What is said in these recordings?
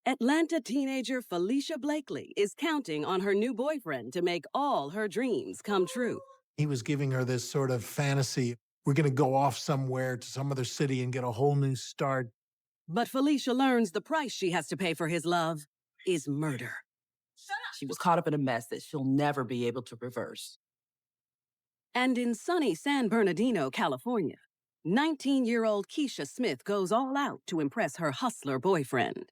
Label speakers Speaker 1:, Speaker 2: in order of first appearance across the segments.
Speaker 1: Atlanta teenager Felicia Blakely is counting on her new boyfriend to make all her dreams come true.
Speaker 2: He was giving her this sort of fantasy. We're going to go off somewhere to some other city and get a whole new start.
Speaker 1: But Felicia learns the price she has to pay for his love is murder.
Speaker 3: She was caught up in a mess that she'll never be able to reverse.
Speaker 1: And in sunny San Bernardino, California, 19-year-old Keisha Smith goes all out to impress her hustler boyfriend.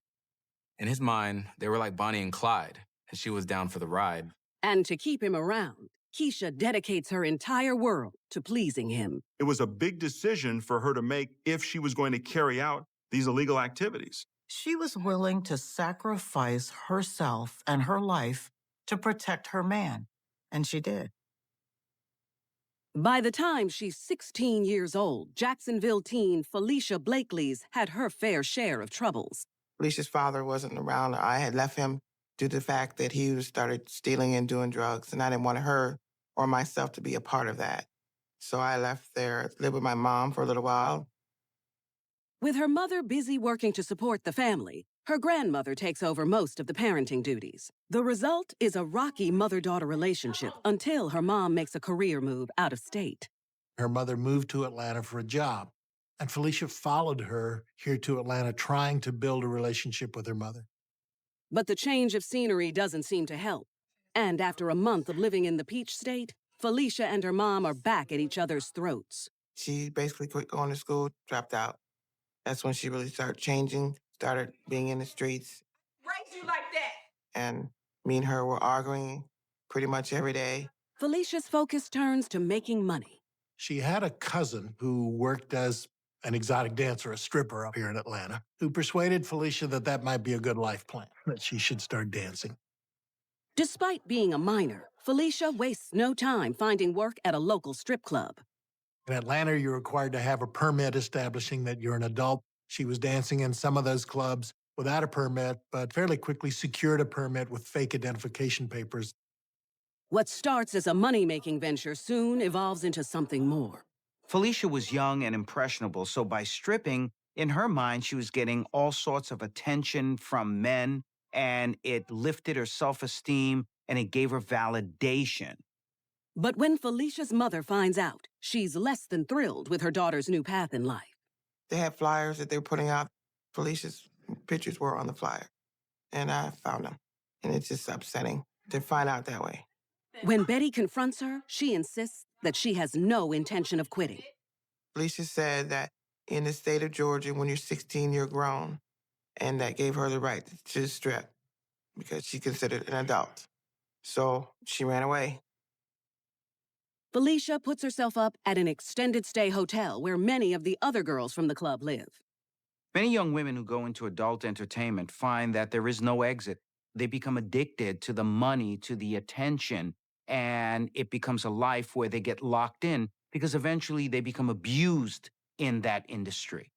Speaker 4: In his mind, they were like Bonnie and Clyde, and she was down for the ride.
Speaker 1: And to keep him around, Keisha dedicates her entire world to pleasing him.
Speaker 5: It was a big decision for her to make if she was going to carry out these illegal activities.
Speaker 6: She was willing to sacrifice herself and her life to protect her man, and she did.
Speaker 1: By the time she's 16 years old, Jacksonville teen Felicia Blakely's had her fair share of troubles.
Speaker 7: Felicia's father wasn't around. I had left him due to the fact that he started stealing and doing drugs, and I didn't want her or myself to be a part of that. So I left there, lived with my mom for a little while.
Speaker 1: With her mother busy working to support the family, her grandmother takes over most of the parenting duties. The result is a rocky mother-daughter relationship until her mom makes a career move out of state.
Speaker 2: Her mother moved to Atlanta for a job, and Felicia followed her here to Atlanta trying to build a relationship with her mother.
Speaker 1: But the change of scenery doesn't seem to help. And after a month of living in the Peach State, Felicia and her mom are back at each other's throats.
Speaker 7: She basically quit going to school, dropped out. That's when she really started changing, started being in the streets.
Speaker 3: Raise you like that!
Speaker 7: And me and her were arguing pretty much every day.
Speaker 1: Felicia's focus turns to making money.
Speaker 2: She had a cousin who worked as an exotic dancer, a stripper up here in Atlanta, who persuaded Felicia that that might be a good life plan, that she should start dancing.
Speaker 1: Despite being a minor, Felicia wastes no time finding work at a local strip club.
Speaker 2: In Atlanta, you're required to have a permit establishing that you're an adult. She was dancing in some of those clubs without a permit, but fairly quickly secured a permit with fake identification papers.
Speaker 1: What starts as a money-making venture soon evolves into something more.
Speaker 8: Felicia was young and impressionable, so by stripping, in her mind, she was getting all sorts of attention from men, and it lifted her self-esteem, and it gave her validation.
Speaker 1: But when Felicia's mother finds out, she's less than thrilled with her daughter's new path in life.
Speaker 7: They had flyers that they were putting out. Felicia's pictures were on the flyer, and I found them. And it's just upsetting to find out that way.
Speaker 1: When Betty confronts her, she insists that she has no intention of quitting.
Speaker 7: Felicia said that in the state of Georgia, when you're 16, you're grown, and that gave her the right to strip because she considered an adult. So she ran away.
Speaker 1: Felicia puts herself up at an extended stay hotel where many of the other girls from the club live.
Speaker 8: Many young women who go into adult entertainment find that there is no exit. They become addicted to the money, to the attention, and it becomes a life where they get locked in because eventually they become abused in that industry.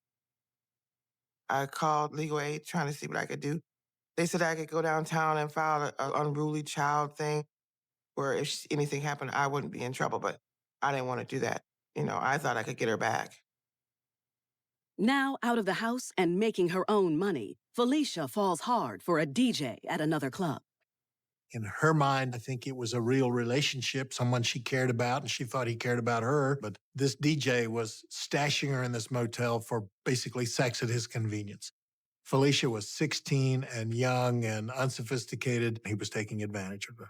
Speaker 7: I called legal aid trying to see what I could do. They said I could go downtown and file an unruly child thing where if anything happened, I wouldn't be in trouble, but I didn't want to do that. You know, I thought I could get her back.
Speaker 1: Now out of the house and making her own money, Felicia falls hard for a DJ at another club.
Speaker 2: In her mind, I think it was a real relationship, someone she cared about, and she thought he cared about her. But this DJ was stashing her in this motel for basically sex at his convenience. Felicia was 16 and young and unsophisticated. He was taking advantage of her.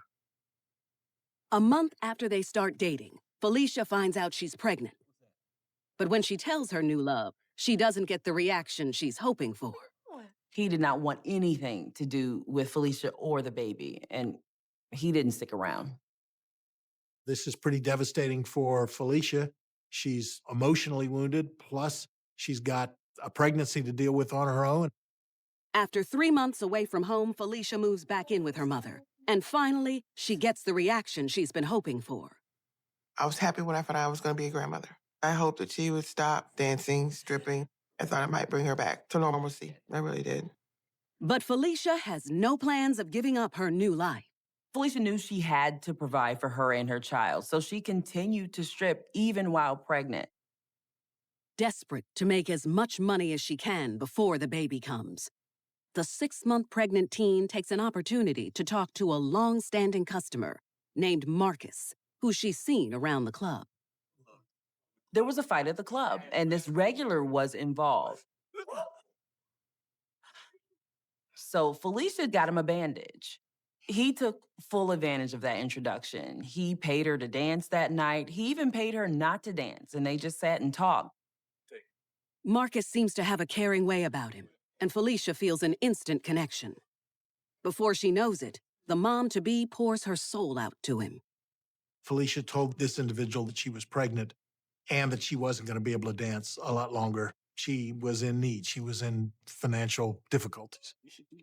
Speaker 1: A month after they start dating, Felicia finds out she's pregnant. But when she tells her new love, she doesn't get the reaction she's hoping for.
Speaker 3: He did not want anything to do with Felicia or the baby, and he didn't stick around.
Speaker 2: This is pretty devastating for Felicia. She's emotionally wounded, plus she's got a pregnancy to deal with on her own.
Speaker 1: After 3 months away from home, Felicia moves back in with her mother. And finally, she gets the reaction she's been hoping for.
Speaker 7: I was happy when I found out I was going to be a grandmother. I hoped that she would stop dancing, stripping. I thought it might bring her back to normalcy. I really did.
Speaker 1: But Felicia has no plans of giving up her new life.
Speaker 3: Felicia knew she had to provide for her and her child, so she continued to strip even while pregnant.
Speaker 1: Desperate to make as much money as she can before the baby comes. the 6-month pregnant teen takes an opportunity to talk to a long-standing customer named Marcus, who she's seen around the club.
Speaker 3: There was a fight at the club, and this regular was involved. So Felicia got him a bandage. He took full advantage of that introduction. He paid her to dance that night. He even paid her not to dance, and they just sat and talked.
Speaker 1: Marcus seems to have a caring way about him, and Felicia feels an instant connection. Before she knows it, the mom-to-be pours her soul out to him.
Speaker 2: Felicia told this individual that she was pregnant and that she wasn't going to be able to dance a lot longer. She was in need. She was in financial difficulties.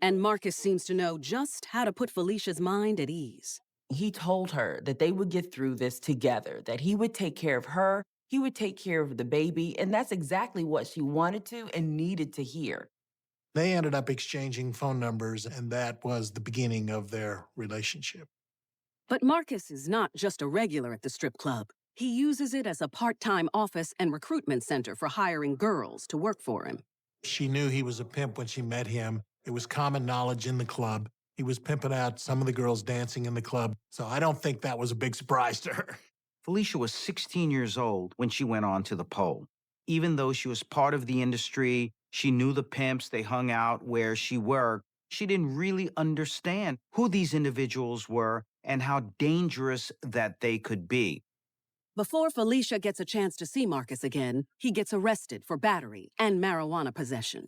Speaker 1: And Marcus seems to know just how to put Felicia's mind at ease.
Speaker 3: He told her that they would get through this together, that he would take care of her, he would take care of the baby, and that's exactly what she wanted to and needed to hear.
Speaker 2: They ended up exchanging phone numbers, and that was the beginning of their relationship.
Speaker 1: But Marcus is not just a regular at the strip club. He uses it as a part-time office and recruitment center for hiring girls to work for him.
Speaker 2: She knew he was a pimp when she met him. It was common knowledge in the club. He was pimping out some of the girls dancing in the club, so I don't think that was a big surprise to her.
Speaker 8: Felicia was 16 years old when she went on to the pole. Even though she was part of the industry, she knew the pimps, they hung out where she worked. She didn't really understand who these individuals were and how dangerous that they could be.
Speaker 1: Before Felicia gets a chance to see Marcus again, he gets arrested for battery and marijuana possession.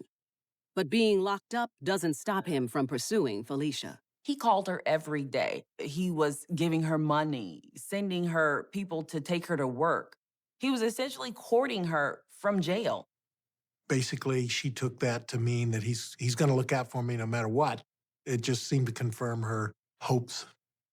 Speaker 1: But being locked up doesn't stop him from pursuing Felicia.
Speaker 3: He called her every day. He was giving her money, sending her people to take her to work. He was essentially courting her from jail.
Speaker 2: Basically, she took that to mean that he's going to look out for me no matter what. It just seemed to confirm her hopes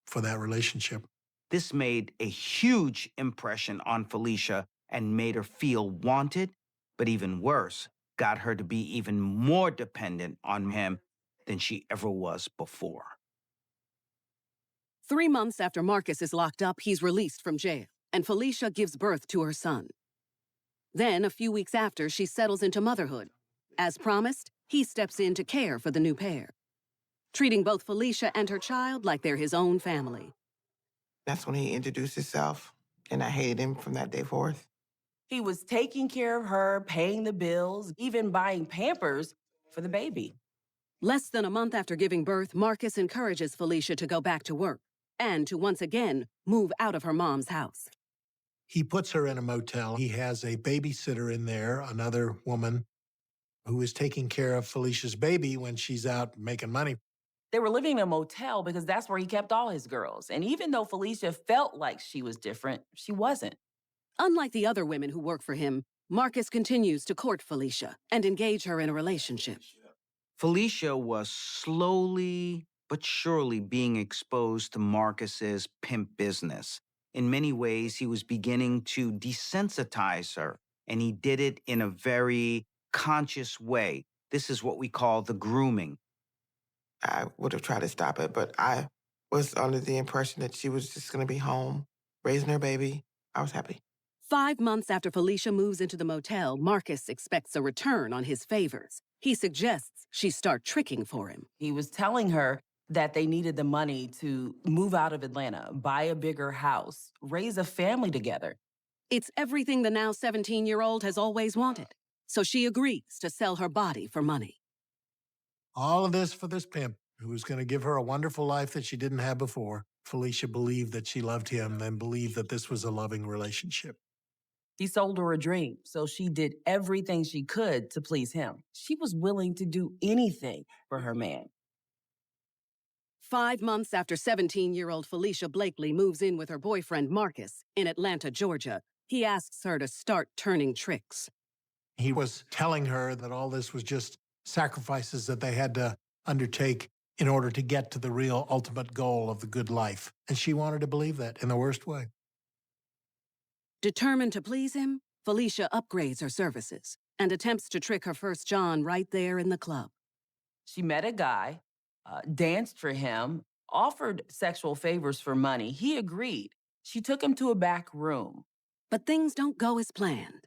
Speaker 2: for that relationship.
Speaker 8: This made a huge impression on Felicia and made her feel wanted, but even worse, got her to be even more dependent on him than she ever was before.
Speaker 1: 3 months after Marcus is locked up, he's released from jail, and Felicia gives birth to her son. Then, a few weeks after, she settles into motherhood. As promised, he steps in to care for the new pair, treating both Felicia and her child like they're his own family.
Speaker 7: That's when he introduced himself, and I hated him from that day forth.
Speaker 3: He was taking care of her, paying the bills, even buying Pampers for the baby.
Speaker 1: Less than a month after giving birth, Marcus encourages Felicia to go back to work and to once again move out of her mom's house.
Speaker 2: He puts her in a motel. He has a babysitter in there, another woman who is taking care of Felicia's baby when she's out making money.
Speaker 3: They were living in a motel because that's where he kept all his girls. And even though Felicia felt like she was different, she wasn't.
Speaker 1: Unlike the other women who work for him, Marcus continues to court Felicia and engage her in a relationship.
Speaker 8: Felicia was slowly but surely being exposed to Marcus's pimp business. In many ways, he was beginning to desensitize her, and he did it in a very conscious way. This is what we call the grooming.
Speaker 7: I would have tried to stop it, but I was under the impression that she was just going to be home, raising her baby. I was happy.
Speaker 1: 5 months after Felicia moves into the motel, Marcus expects a return on his favors. He suggests she start tricking for him.
Speaker 3: He was telling her that they needed the money to move out of Atlanta, buy a bigger house, raise a family together.
Speaker 1: It's everything the now 17-year-old has always wanted, so she agrees to sell her body for money.
Speaker 2: All of this for this pimp who was going to give her a wonderful life that she didn't have before. Felicia believed that she loved him and believed that this was a loving relationship.
Speaker 3: He sold her a dream, so she did everything she could to please him. She was willing to do anything for her man.
Speaker 1: 5 months after 17-year-old Felicia Blakely moves in with her boyfriend Marcus in Atlanta, Georgia, he asks her to start turning tricks.
Speaker 2: He was telling her that all this was just sacrifices that they had to undertake in order to get to the real ultimate goal of the good life. And she wanted to believe that in the worst way.
Speaker 1: Determined to please him, Felicia upgrades her services and attempts to trick her first John right there in the club.
Speaker 3: She met a guy, danced for him, offered sexual favors for money. He agreed. She took him to a back room.
Speaker 1: But things don't go as planned.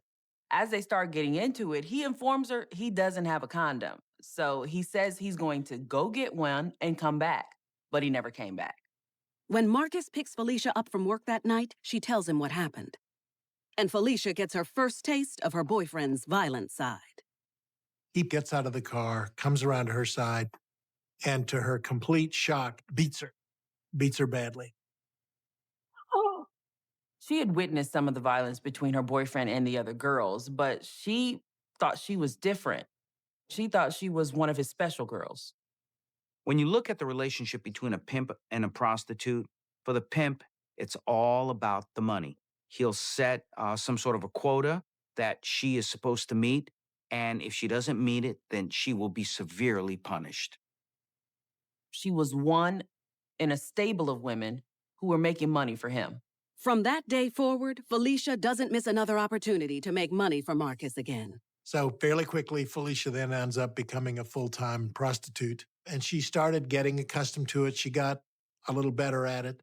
Speaker 3: As they start getting into it, he informs her he doesn't have a condom. So he says he's going to go get one and come back, but he never came back.
Speaker 1: When Marcus picks Felicia up from work that night, she tells him what happened. And Felicia gets her first taste of her boyfriend's violent side.
Speaker 2: He gets out of the car, comes around to her side, and to her complete shock, beats her badly.
Speaker 3: She had witnessed some of the violence between her boyfriend and the other girls, but she thought she was different. She thought she was one of his special girls.
Speaker 8: When you look at the relationship between a pimp and a prostitute, for the pimp, it's all about the money. He'll set some sort of a quota that she is supposed to meet, and if she doesn't meet it, then she will be severely punished.
Speaker 3: She was one in a stable of women who were making money for him.
Speaker 1: From that day forward, Felicia doesn't miss another opportunity to make money for Marcus again.
Speaker 2: So fairly quickly, Felicia then ends up becoming a full-time prostitute. And she started getting accustomed to it. She got a little better at it.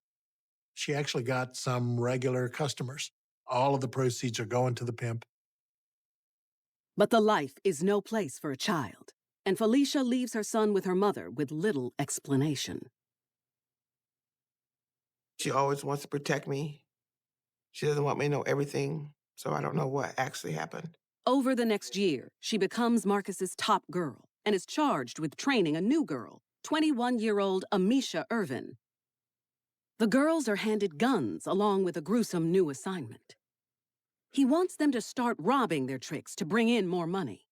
Speaker 2: She actually got some regular customers. All of the proceeds are going to the pimp.
Speaker 1: But the life is no place for a child, and Felicia leaves her son with her mother with little explanation.
Speaker 7: She always wants to protect me. She doesn't want me to know everything, so I don't know what actually happened.
Speaker 1: Over the next year, she becomes Marcus's top girl and is charged with training a new girl, 21-year-old Amisha Irvin. The girls are handed guns along with a gruesome new assignment. He wants them to start robbing their tricks to bring in more money.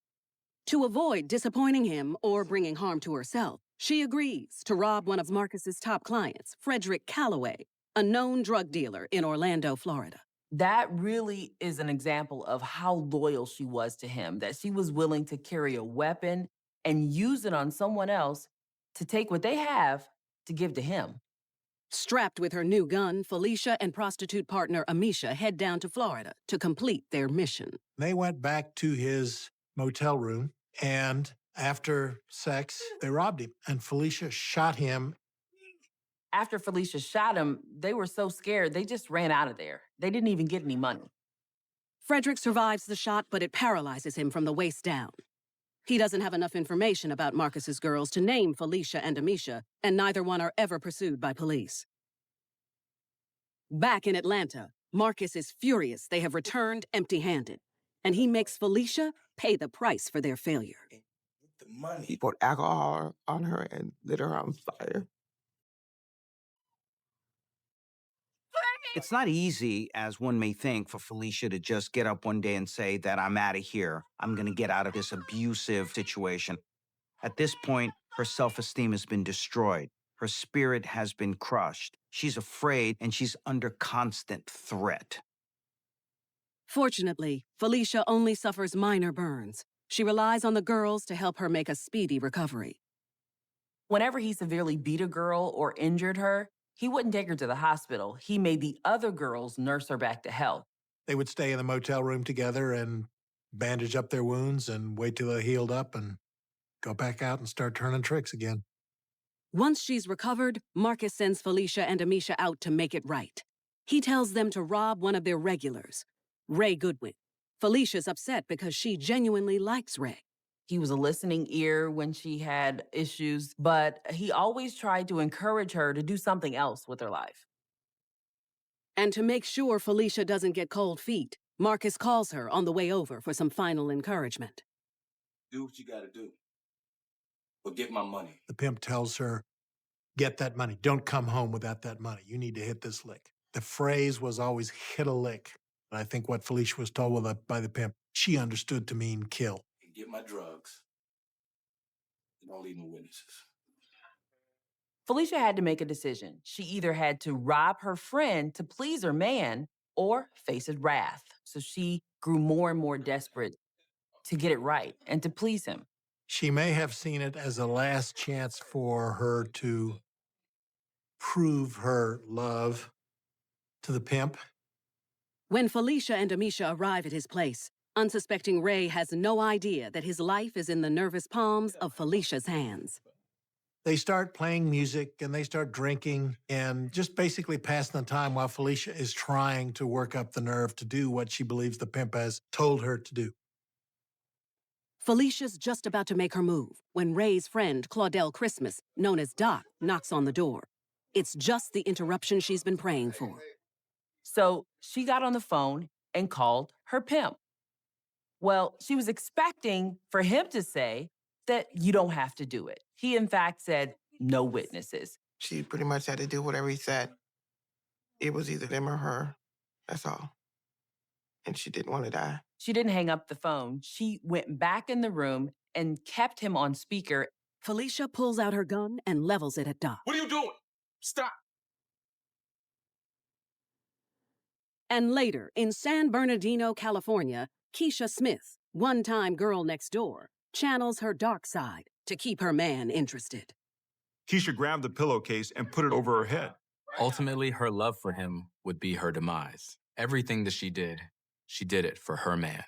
Speaker 1: To avoid disappointing him or bringing harm to herself, she agrees to rob one of Marcus's top clients, Frederick Calloway, a known drug dealer in Orlando, Florida.
Speaker 3: That really is an example of how loyal she was to him, that she was willing to carry a weapon and use it on someone else to take what they have to give to him.
Speaker 1: Strapped with her new gun, Felicia and prostitute partner Amisha head down to Florida to complete their mission.
Speaker 2: They went back to his motel room, and after sex, they robbed him, and Felicia shot him.
Speaker 3: After Felicia shot him, they were so scared, they just ran out of there. They didn't even get any money.
Speaker 1: Frederick survives the shot, but it paralyzes him from the waist down. He doesn't have enough information about Marcus's girls to name Felicia and Amisha, and neither one are ever pursued by police. Back in Atlanta, Marcus is furious they have returned empty-handed, and he makes Felicia pay the price for their failure.
Speaker 7: He poured alcohol on her and lit her on fire.
Speaker 8: It's not easy, as one may think, for Felicia to just get up one day and say that I'm out of here. I'm going to get out of this abusive situation. At this point, her self-esteem has been destroyed. Her spirit has been crushed. She's afraid and she's under constant threat.
Speaker 1: Fortunately, Felicia only suffers minor burns. She relies on the girls to help her make a speedy recovery.
Speaker 3: Whenever he severely beat a girl or injured her, he wouldn't take her to the hospital. He made the other girls nurse her back to health.
Speaker 2: They would stay in the motel room together and bandage up their wounds and wait till they healed up and go back out and start turning tricks again.
Speaker 1: Once she's recovered, Marcus sends Felicia and Amisha out to make it right. He tells them to rob one of their regulars, Ray Goodwin. Felicia's upset because she genuinely likes Ray.
Speaker 3: He was a listening ear when she had issues, but he always tried to encourage her to do something else with her life.
Speaker 1: And to make sure Felicia doesn't get cold feet, Marcus calls her on the way over for some final encouragement.
Speaker 9: Do what you gotta do, but get my money.
Speaker 2: The pimp tells her, get that money. Don't come home without that money. You need to hit this lick. The phrase was always hit a lick. And I think what Felicia was told by the pimp, she understood to mean kill.
Speaker 9: And get my drugs. And don't leave no witnesses.
Speaker 3: Felicia had to make a decision. She either had to rob her friend to please her man or face his wrath. So she grew more and more desperate to get it right and to please him.
Speaker 2: She may have seen it as a last chance for her to prove her love to the pimp.
Speaker 1: When Felicia and Amisha arrive at his place, unsuspecting Ray has no idea that his life is in the nervous palms of Felicia's hands.
Speaker 2: They start playing music and they start drinking and just basically passing the time while Felicia is trying to work up the nerve to do what she believes the pimp has told her to do.
Speaker 1: Felicia's just about to make her move when Ray's friend, Claudel Christmas, known as Doc, knocks on the door. It's just the interruption she's been praying for.
Speaker 3: So she got on the phone and called her pimp. Well, she was expecting for him to say that you don't have to do it. He, in fact, said no witnesses.
Speaker 7: She pretty much had to do whatever he said. It was either him or her. That's all. And she didn't want to die.
Speaker 3: She didn't hang up the phone. She went back in the room and kept him on speaker.
Speaker 1: Felicia pulls out her gun and levels it at Doc.
Speaker 9: What are you doing? Stop.
Speaker 1: And later, in San Bernardino, California, Keisha Smith, one-time girl next door, channels her dark side to keep her man interested.
Speaker 5: Keisha grabbed the pillowcase and put it over her head.
Speaker 4: Ultimately, her love for him would be her demise. Everything that she did it for her man.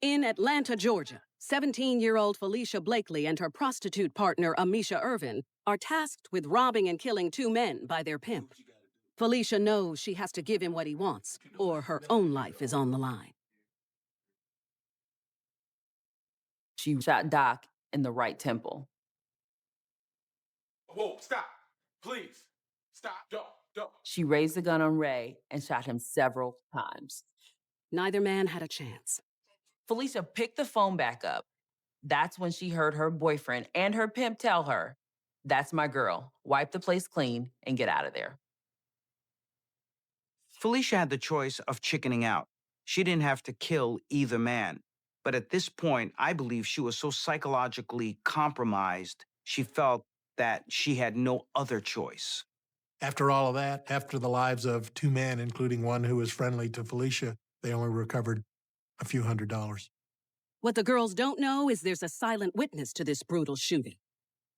Speaker 1: In Atlanta, Georgia, 17-year-old Felicia Blakely and her prostitute partner, Amisha Irvin, are tasked with robbing and killing two men by their pimp. Felicia knows she has to give him what he wants, or her own life is on the line.
Speaker 3: She shot Doc in the right temple.
Speaker 9: Whoa, stop. Please. Stop. Don't.
Speaker 3: She raised the gun on Ray and shot him several times.
Speaker 1: Neither man had a chance.
Speaker 3: Felicia picked the phone back up. That's when she heard her boyfriend and her pimp tell her, "That's my girl. Wipe the place clean and get out of there."
Speaker 8: Felicia had the choice of chickening out. She didn't have to kill either man. But at this point, I believe she was so psychologically compromised, she felt that she had no other choice.
Speaker 2: After all of that, after the lives of two men, including one who was friendly to Felicia, they only recovered a few $100s.
Speaker 1: What the girls don't know is there's a silent witness to this brutal shooting.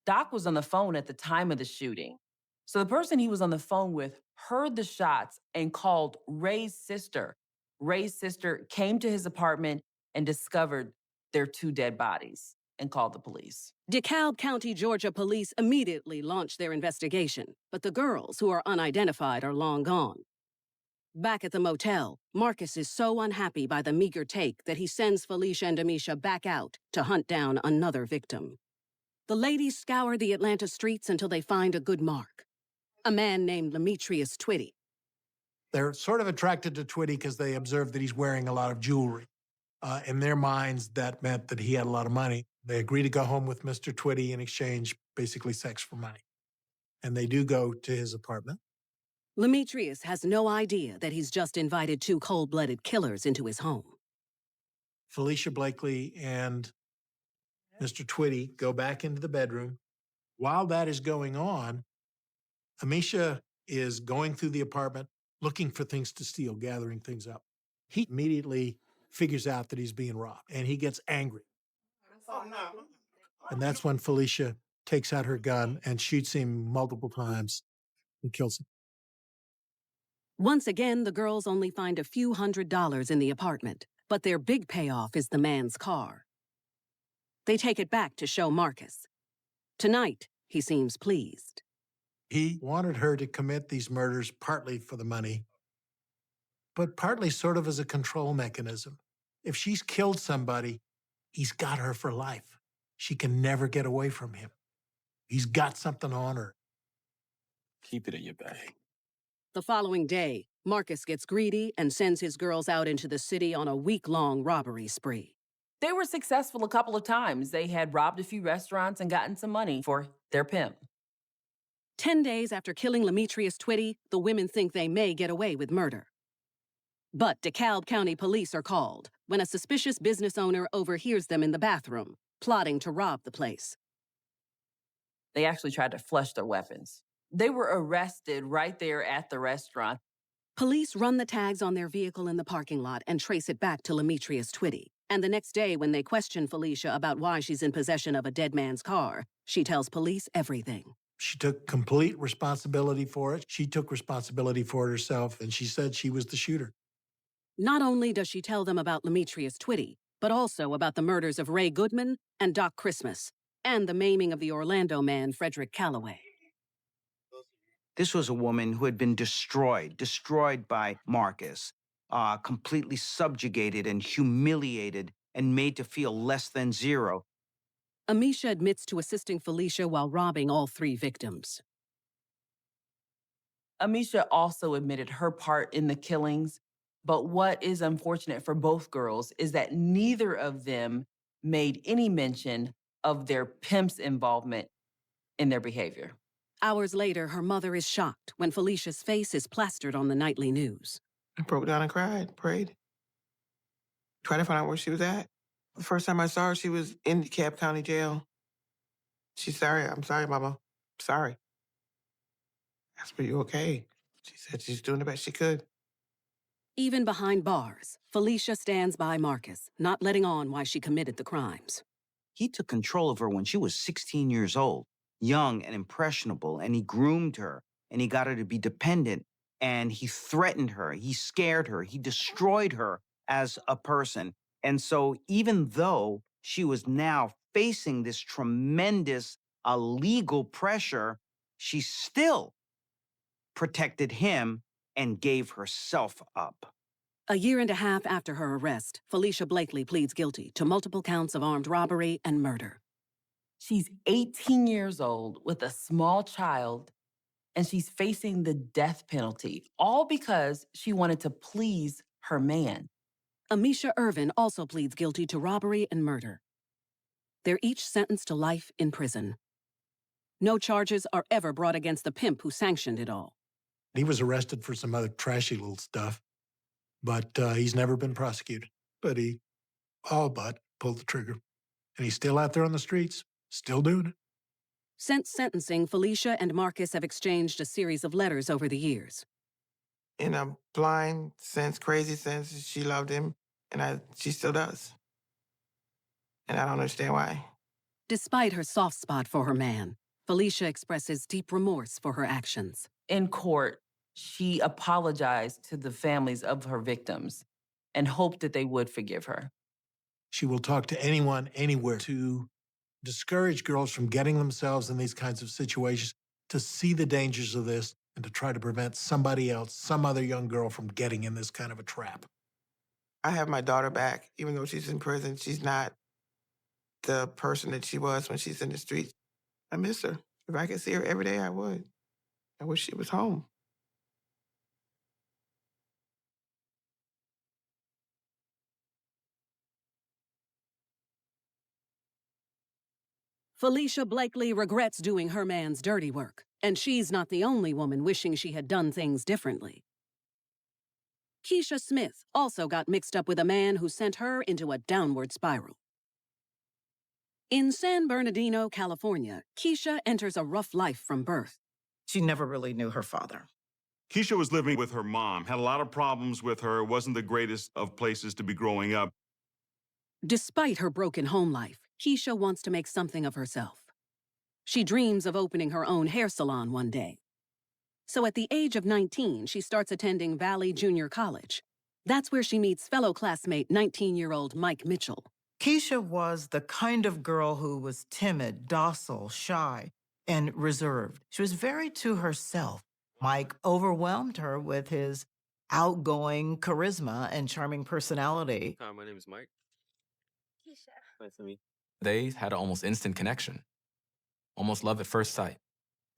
Speaker 3: Doc was on the phone at the time of the shooting. So the person he was on the phone with heard the shots and called Ray's sister. Ray's sister came to his apartment and discovered their two dead bodies and called the police.
Speaker 1: DeKalb County, Georgia police immediately launched their investigation, but the girls, who are unidentified, are long gone. Back at the motel, Marcus is so unhappy by the meager take that he sends Felicia and Amisha back out to hunt down another victim. The ladies scour the Atlanta streets until they find a good mark. A man named Demetrius Twitty.
Speaker 2: They're sort of attracted to Twitty because they observe that he's wearing a lot of jewelry. In their minds, that meant that he had a lot of money. They agree to go home with Mr. Twitty in exchange, basically sex for money. And they do go to his apartment.
Speaker 1: Demetrius has no idea that he's just invited two cold-blooded killers into his home.
Speaker 2: Felicia Blakely and Mr. Twitty go back into the bedroom. While that is going on, Amisha is going through the apartment, looking for things to steal, gathering things up. He immediately figures out that he's being robbed, and he gets angry.
Speaker 9: Oh, no.
Speaker 2: And that's when Felicia takes out her gun and shoots him multiple times and kills him.
Speaker 1: Once again, the girls only find a few $100s in the apartment, but their big payoff is the man's car. They take it back to show Marcus. Tonight, he seems pleased.
Speaker 2: He wanted her to commit these murders partly for the money, but partly sort of as a control mechanism. If she's killed somebody, he's got her for life. She can never get away from him. He's got something on her.
Speaker 9: Keep it in your bag.
Speaker 1: The following day, Marcus gets greedy and sends his girls out into the city on a week-long robbery spree.
Speaker 3: They were successful a couple of times. They had robbed a few restaurants and gotten some money for their pimp.
Speaker 1: 10 days after killing Demetrius Twitty, the women think they may get away with murder. But DeKalb County police are called when a suspicious business owner overhears them in the bathroom, plotting to rob the place.
Speaker 3: They actually tried to flush their weapons. They were arrested right there at the restaurant.
Speaker 1: Police run the tags on their vehicle in the parking lot and trace it back to Demetrius Twitty. And the next day, when they question Felicia about why she's in possession of a dead man's car, she tells police everything.
Speaker 2: She took complete responsibility for it. She took responsibility for it herself, and she said she was the shooter.
Speaker 1: Not only does she tell them about Demetrius Twitty, but also about the murders of Ray Goodman and Doc Christmas, and the maiming of the Orlando man, Frederick Calloway.
Speaker 8: This was a woman who had been destroyed by Marcus, completely subjugated and humiliated and made to feel less than zero.
Speaker 1: Amisha admits to assisting Felicia while robbing all 3 victims.
Speaker 3: Amisha also admitted her part in the killings, but what is unfortunate for both girls is that neither of them made any mention of their pimp's involvement in their behavior.
Speaker 1: Hours later, her mother is shocked when Felicia's face is plastered on the nightly news.
Speaker 7: I broke down and cried, prayed, tried to find out where she was at. The first time I saw her, she was in DeKalb County Jail. She's sorry. I'm sorry, Mama. Sorry. I asked her, you okay? She said she's doing the best she could.
Speaker 1: Even behind bars, Felicia stands by Marcus, not letting on why she committed the crimes.
Speaker 8: He took control of her when she was 16 years old, young and impressionable, and he groomed her, and he got her to be dependent, and he threatened her, he scared her, he destroyed her as a person. And so even though she was now facing this tremendous legal pressure, she still protected him and gave herself up.
Speaker 1: A year and a half after her arrest, Felicia Blakely pleads guilty to multiple counts of armed robbery and murder.
Speaker 3: She's 18 years old with a small child, and she's facing the death penalty, all because she wanted to please her man.
Speaker 1: Amisha Irvin also pleads guilty to robbery and murder. They're each sentenced to life in prison. No charges are ever brought against the pimp who sanctioned it all.
Speaker 2: He was arrested for some other trashy little stuff, but he's never been prosecuted. But he all but pulled the trigger. And he's still out there on the streets, still doing it.
Speaker 1: Since sentencing, Felicia and Marcus have exchanged a series of letters over the years.
Speaker 7: In a blind sense, crazy sense, she loved him, and she still does. And I don't understand why.
Speaker 1: Despite her soft spot for her man, Felicia expresses deep remorse for her actions.
Speaker 3: In court, she apologized to the families of her victims and hoped that they would forgive her.
Speaker 2: She will talk to anyone, anywhere, to discourage girls from getting themselves in these kinds of situations, to see the dangers of this, and to try to prevent somebody else, some other young girl, from getting in this kind of a trap.
Speaker 7: I have my daughter back. Even though she's in prison, she's not the person that she was when she's in the streets. I miss her. If I could see her every day, I would. I wish she was home.
Speaker 1: Felicia Blakely regrets doing her man's dirty work, and she's not the only woman wishing she had done things differently. Keisha Smith also got mixed up with a man who sent her into a downward spiral. In San Bernardino, California, Keisha enters a rough life from birth.
Speaker 6: She never really knew her father.
Speaker 5: Keisha was living with her mom, had a lot of problems with her, wasn't the greatest of places to be growing up.
Speaker 1: Despite her broken home life, Keisha wants to make something of herself. She dreams of opening her own hair salon one day. So at the age of 19, she starts attending Valley Junior College. That's where she meets fellow classmate 19-year-old Mike Mitchell.
Speaker 6: Keisha was the kind of girl who was timid, docile, shy, and reserved. She was very to herself. Mike overwhelmed her with his outgoing charisma and charming personality.
Speaker 10: Hi, my name is Mike. Keisha. Nice to meet you.
Speaker 4: They had an almost instant connection, almost love at first sight.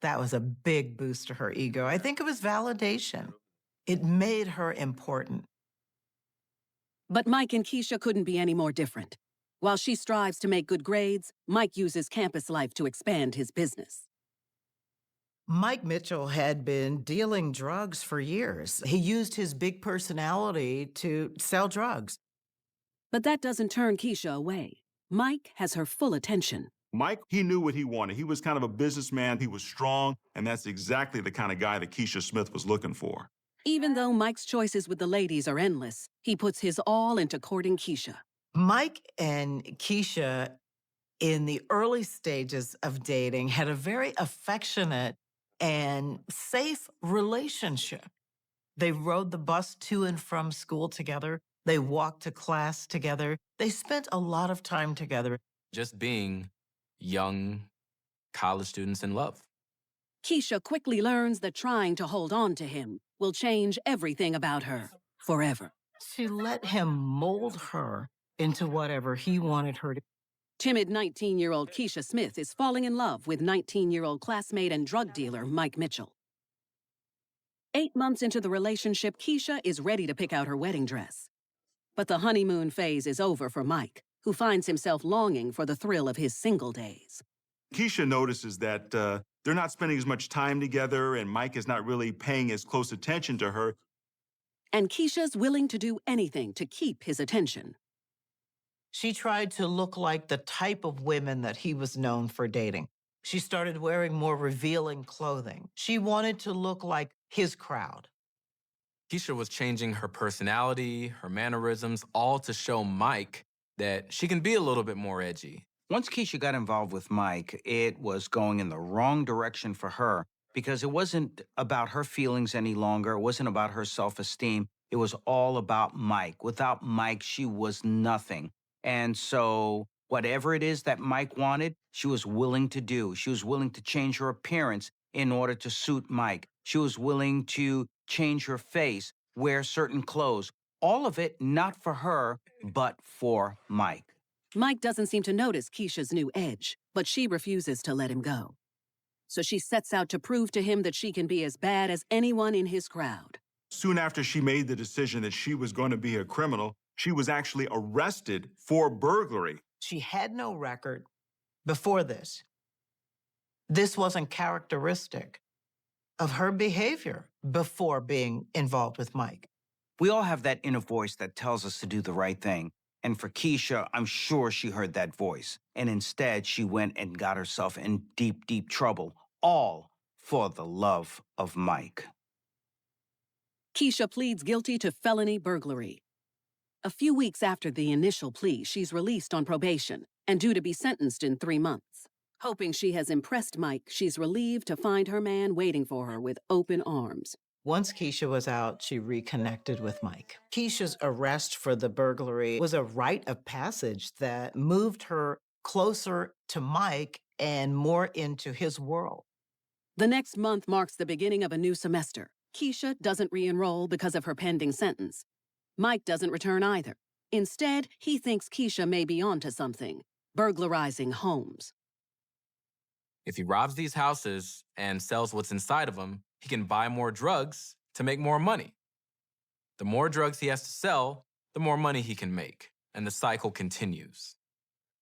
Speaker 6: That was a big boost to her ego. I think it was validation. It made her important.
Speaker 1: But Mike and Keisha couldn't be any more different. While she strives to make good grades, Mike uses campus life to expand his business.
Speaker 6: Mike Mitchell had been dealing drugs for years. He used his big personality to sell drugs.
Speaker 1: But that doesn't turn Keisha away. Mike has her full attention.
Speaker 5: Mike, he knew what he wanted. He was kind of a businessman. He was strong, and that's exactly the kind of guy that Keisha Smith was looking for.
Speaker 1: Even though Mike's choices with the ladies are endless, he puts his all into courting Keisha.
Speaker 6: Mike and Keisha, in the early stages of dating, had a very affectionate and safe relationship. They rode the bus to and from school together. They walked to class together. They spent a lot of time together.
Speaker 4: Just being young college students in love.
Speaker 1: Keisha quickly learns that trying to hold on to him will change everything about her forever.
Speaker 6: She let him mold her into whatever he wanted her to.
Speaker 1: Timid 19-year-old Keisha Smith is falling in love with 19-year-old classmate and drug dealer Mike Mitchell. 8 months into the relationship, Keisha is ready to pick out her wedding dress. But the honeymoon phase is over for Mike, who finds himself longing for the thrill of his single days.
Speaker 5: Keisha notices that they're not spending as much time together, and Mike is not really paying as close attention to her.
Speaker 1: And Keisha's willing to do anything to keep his attention.
Speaker 6: She tried to look like the type of women that he was known for dating. She started wearing more revealing clothing. She wanted to look like his crowd.
Speaker 4: Keisha was changing her personality, her mannerisms, all to show Mike that she can be a little bit more edgy.
Speaker 8: Once Keisha got involved with Mike, it was going in the wrong direction for her because it wasn't about her feelings any longer. It wasn't about her self-esteem. It was all about Mike. Without Mike, she was nothing. And so whatever it is that Mike wanted, she was willing to do. She was willing to change her appearance in order to suit Mike. She was willing to change her face, wear certain clothes. All of it not for her, but for Mike.
Speaker 1: Mike doesn't seem to notice Keisha's new edge, but she refuses to let him go. So she sets out to prove to him that she can be as bad as anyone in his crowd.
Speaker 5: Soon after she made the decision that she was going to be a criminal, she was actually arrested for burglary.
Speaker 6: She had no record before this. This wasn't characteristic of her behavior before being involved with Mike.
Speaker 8: We all have that inner voice that tells us to do the right thing. And for Keisha, I'm sure she heard that voice. And instead, she went and got herself in deep, deep trouble, all for the love of Mike.
Speaker 1: Keisha pleads guilty to felony burglary. A few weeks after the initial plea, she's released on probation and due to be sentenced in 3 months. Hoping she has impressed Mike, she's relieved to find her man waiting for her with open arms.
Speaker 6: Once Keisha was out, she reconnected with Mike. Keisha's arrest for the burglary was a rite of passage that moved her closer to Mike and more into his world.
Speaker 1: The next month marks the beginning of a new semester. Keisha doesn't re-enroll because of her pending sentence. Mike doesn't return either. Instead, he thinks Keisha may be onto something, burglarizing homes.
Speaker 4: If he robs these houses and sells what's inside of them, he can buy more drugs to make more money. The more drugs he has to sell, the more money he can make, and the cycle continues.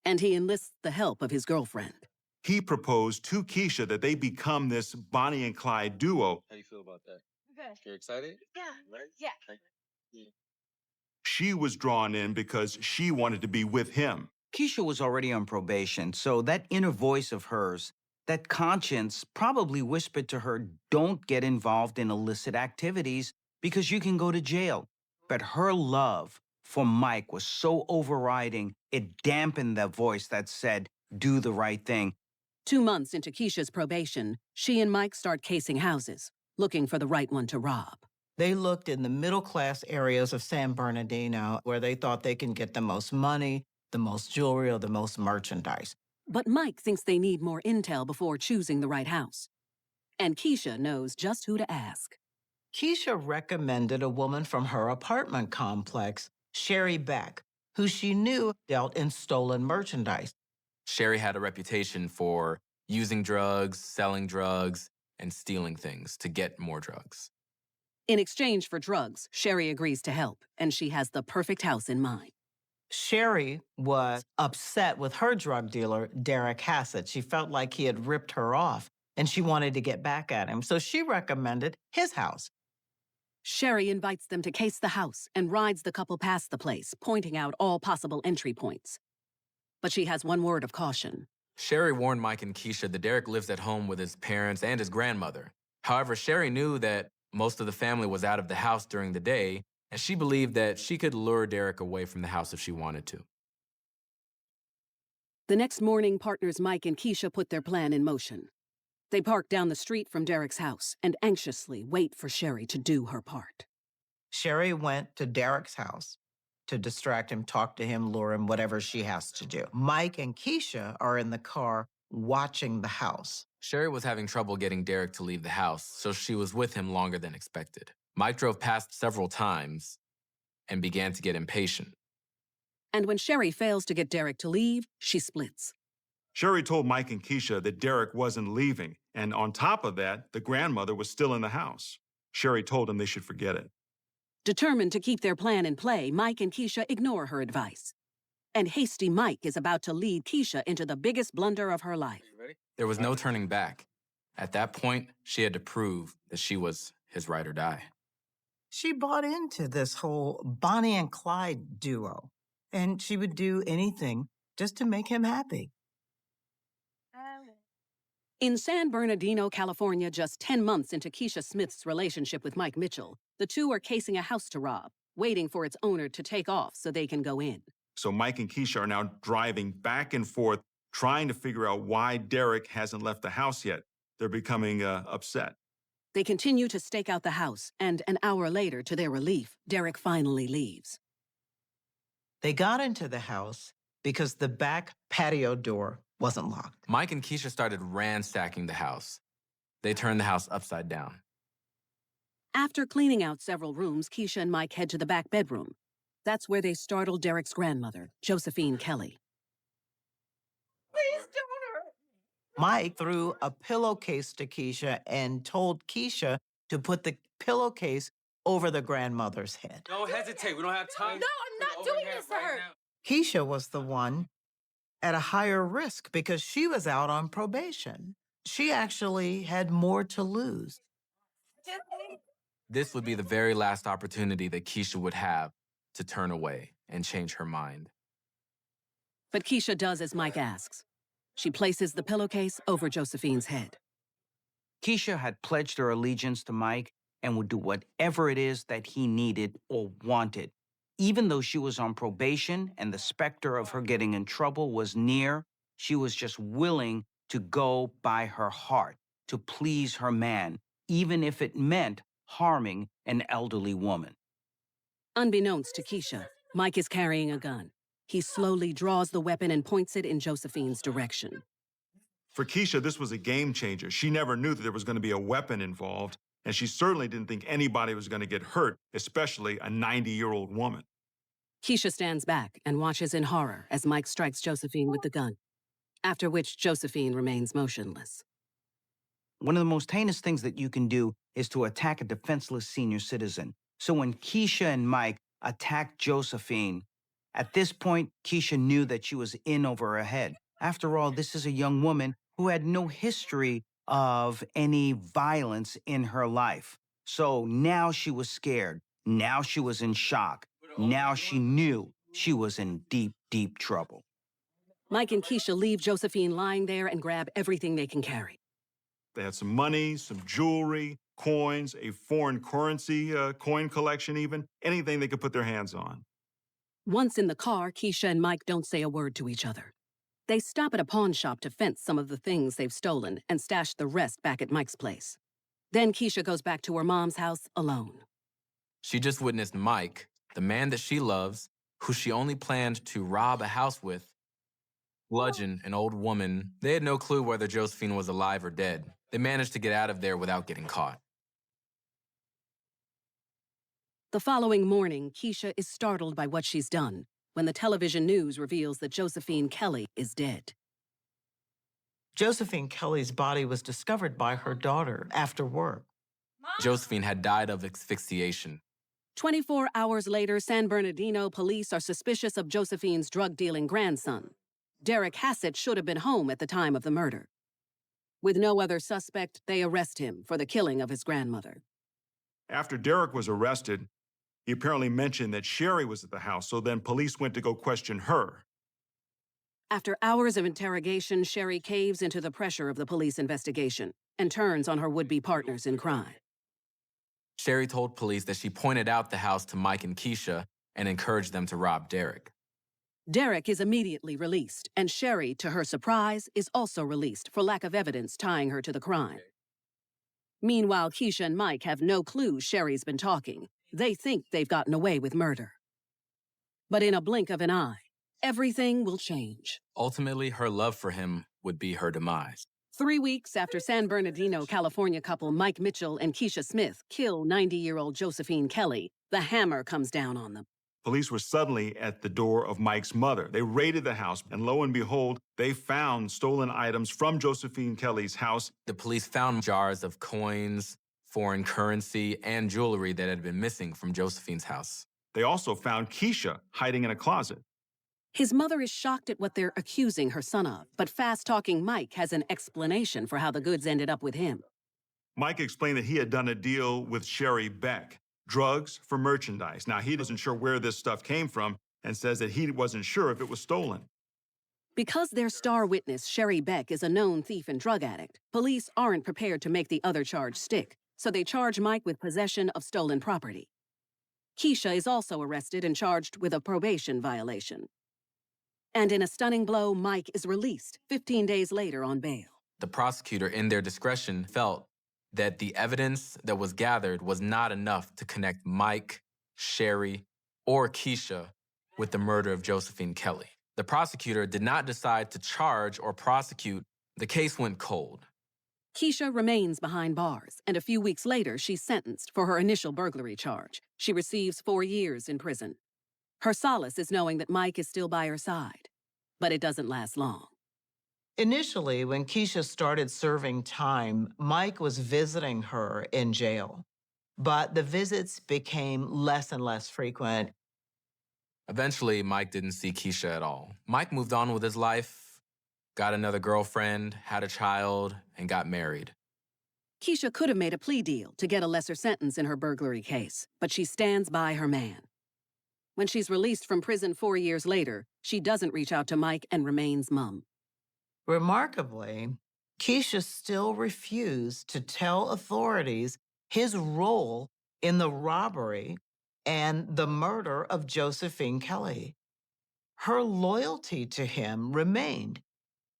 Speaker 1: And he enlists the help of his girlfriend.
Speaker 5: He proposed to Keisha that they become this Bonnie and Clyde duo.
Speaker 10: How do you feel about that?
Speaker 11: Good.
Speaker 10: You're excited?
Speaker 11: Yeah.
Speaker 10: Right?
Speaker 11: Yeah.
Speaker 5: She was drawn in because she wanted to be with him.
Speaker 8: Keisha was already on probation, so that inner voice of hers, that conscience probably whispered to her, don't get involved in illicit activities because you can go to jail. But her love for Mike was so overriding, it dampened that voice that said, do the right thing.
Speaker 1: 2 months into Keisha's probation, she and Mike start casing houses, looking for the right one to rob.
Speaker 6: They looked in the middle-class areas of San Bernardino where they thought they can get the most money, the most jewelry, or the most merchandise.
Speaker 1: But Mike thinks they need more intel before choosing the right house. And Keisha knows just who to ask.
Speaker 6: Keisha recommended a woman from her apartment complex, Sherry Beck, who she knew dealt in stolen merchandise.
Speaker 4: Sherry had a reputation for using drugs, selling drugs, and stealing things to get more drugs.
Speaker 1: In exchange for drugs, Sherry agrees to help, and she has the perfect house in mind.
Speaker 6: Sherry was upset with her drug dealer, Derek Hassett. She felt like he had ripped her off, and she wanted to get back at him. So she recommended his house.
Speaker 1: Sherry invites them to case the house and rides the couple past the place, pointing out all possible entry points. But she has one word of caution.
Speaker 4: Sherry warned Mike and Keisha that Derek lives at home with his parents and his grandmother. However, Sherry knew that most of the family was out of the house during the day, and she believed that she could lure Derek away from the house if she wanted to.
Speaker 1: The next morning, partners Mike and Keisha put their plan in motion. They park down the street from Derek's house and anxiously wait for Sherry to do her part.
Speaker 6: Sherry went to Derek's house to distract him, talk to him, lure him, whatever she has to do. Mike and Keisha are in the car watching the house.
Speaker 4: Sherry was having trouble getting Derek to leave the house, so she was with him longer than expected. Mike drove past several times and began to get impatient.
Speaker 1: And when Sherry fails to get Derek to leave, she splits.
Speaker 5: Sherry told Mike and Keisha that Derek wasn't leaving, and on top of that, the grandmother was still in the house. Sherry told them they should forget it.
Speaker 1: Determined to keep their plan in play, Mike and Keisha ignore her advice. And hasty Mike is about to lead Keisha into the biggest blunder of her life.
Speaker 4: There was no turning back. At that point, she had to prove that she was his ride or die.
Speaker 6: She bought into this whole Bonnie and Clyde duo, and she would do anything just to make him happy.
Speaker 1: In San Bernardino, California, just 10 months into Keisha Smith's relationship with Mike Mitchell, the two are casing a house to rob, waiting for its owner to take off so they can go in.
Speaker 5: So Mike and Keisha are now driving back and forth, trying to figure out why Derek hasn't left the house yet. They're becoming upset.
Speaker 1: They continue to stake out the house, and an hour later, to their relief, Derek finally leaves.
Speaker 6: They got into the house because the back patio door wasn't locked.
Speaker 4: Mike and Keisha started ransacking the house. They turned the house upside down.
Speaker 1: After cleaning out several rooms, Keisha and Mike head to the back bedroom. That's where they startled Derek's grandmother, Josephine Kelly.
Speaker 6: Please don't hurt. Mike threw a pillowcase to Keisha and told Keisha to put the pillowcase over the grandmother's head.
Speaker 10: Don't hesitate. We don't have time.
Speaker 11: No, I'm not doing this to her.
Speaker 6: Keisha was the one at a higher risk because she was out on probation. She actually had more to lose.
Speaker 4: This would be the very last opportunity that Keisha would have to turn away and change her mind.
Speaker 1: But Keisha does as Mike asks. She places the pillowcase over Josephine's head.
Speaker 8: Keisha had pledged her allegiance to Mike and would do whatever it is that he needed or wanted. Even though she was on probation and the specter of her getting in trouble was near, she was just willing to go by her heart, to please her man, even if it meant harming an elderly woman.
Speaker 1: Unbeknownst to Keisha, Mike is carrying a gun. He slowly draws the weapon and points it in Josephine's direction.
Speaker 5: For Keisha, this was a game changer. She never knew that there was going to be a weapon involved, and she certainly didn't think anybody was going to get hurt, especially a 90-year-old woman.
Speaker 1: Keisha stands back and watches in horror as Mike strikes Josephine with the gun, after which Josephine remains motionless.
Speaker 8: One of the most heinous things that you can do is to attack a defenseless senior citizen. So when Keisha and Mike attacked Josephine, at this point, Keisha knew that she was in over her head. After all, this is a young woman who had no history of any violence in her life. So now she was scared. Now she was in shock. Now she knew she was in deep, deep trouble.
Speaker 1: Mike and Keisha leave Josephine lying there and grab everything they can carry.
Speaker 5: They had some money, some jewelry, coins, a foreign currency coin collection even, anything they could put their hands on.
Speaker 1: Once in the car, Keisha and Mike don't say a word to each other. They stop at a pawn shop to fence some of the things they've stolen and stash the rest back at Mike's place. Then Keisha goes back to her mom's house alone.
Speaker 4: She just witnessed Mike, the man that she loves, who she only planned to rob a house with, bludgeon an old woman. They had no clue whether Josephine was alive or dead. They managed to get out of there without getting caught.
Speaker 1: The following morning, Keisha is startled by what she's done when the television news reveals that Josephine Kelly is dead.
Speaker 6: Josephine Kelly's body was discovered by her daughter after work.
Speaker 4: Josephine had died of asphyxiation.
Speaker 1: 24 hours later, San Bernardino police are suspicious of Josephine's drug-dealing grandson. Derek Hassett should have been home at the time of the murder. With no other suspect, they arrest him for the killing of his grandmother.
Speaker 5: After Derek was arrested, he apparently mentioned that Sherry was at the house, so then police went to go question her.
Speaker 1: After hours of interrogation, Sherry caves into the pressure of the police investigation and turns on her would-be partners in crime.
Speaker 4: Sherry told police that she pointed out the house to Mike and Keisha and encouraged them to rob Derek.
Speaker 1: Derek is immediately released, and Sherry, to her surprise, is also released for lack of evidence tying her to the crime. Meanwhile, Keisha and Mike have no clue Sherry's been talking. They think they've gotten away with murder. But in a blink of an eye, everything will change.
Speaker 4: Ultimately, her love for him would be her demise.
Speaker 1: 3 weeks after San Bernardino, California couple Mike Mitchell and Keisha Smith kill 90-year-old Josephine Kelly, the hammer comes down on them.
Speaker 5: Police were suddenly at the door of Mike's mother. They raided the house, and lo and behold, they found stolen items from Josephine Kelly's house.
Speaker 4: The police found jars of coins, foreign currency, and jewelry that had been missing from Josephine's house.
Speaker 5: They also found Keisha hiding in a closet.
Speaker 1: His mother is shocked at what they're accusing her son of, but fast-talking Mike has an explanation for how the goods ended up with him.
Speaker 5: Mike explained that he had done a deal with Sherry Beck, drugs for merchandise. Now, he wasn't sure where this stuff came from and says that he wasn't sure if it was stolen.
Speaker 1: Because their star witness, Sherry Beck, is a known thief and drug addict, police aren't prepared to make the other charge stick, so they charge Mike with possession of stolen property. Keisha is also arrested and charged with a probation violation. And in a stunning blow, Mike is released 15 days later on bail.
Speaker 4: The prosecutor, in their discretion, felt that the evidence that was gathered was not enough to connect Mike, Sherry, or Keisha with the murder of Josephine Kelly. The prosecutor did not decide to charge or prosecute. The case went cold.
Speaker 1: Keisha remains behind bars, and a few weeks later, she's sentenced for her initial burglary charge. She receives 4 years in prison. Her solace is knowing that Mike is still by her side, but it doesn't last long.
Speaker 6: Initially, when Keisha started serving time, Mike was visiting her in jail, but the visits became less and less frequent.
Speaker 4: Eventually, Mike didn't see Keisha at all. Mike moved on with his life, got another girlfriend, had a child, and got married.
Speaker 1: Keisha could have made a plea deal to get a lesser sentence in her burglary case, but she stands by her man. When she's released from prison 4 years later, she doesn't reach out to Mike and remains mum.
Speaker 6: Remarkably, Keisha still refused to tell authorities his role in the robbery and the murder of Josephine Kelly. Her loyalty to him remained.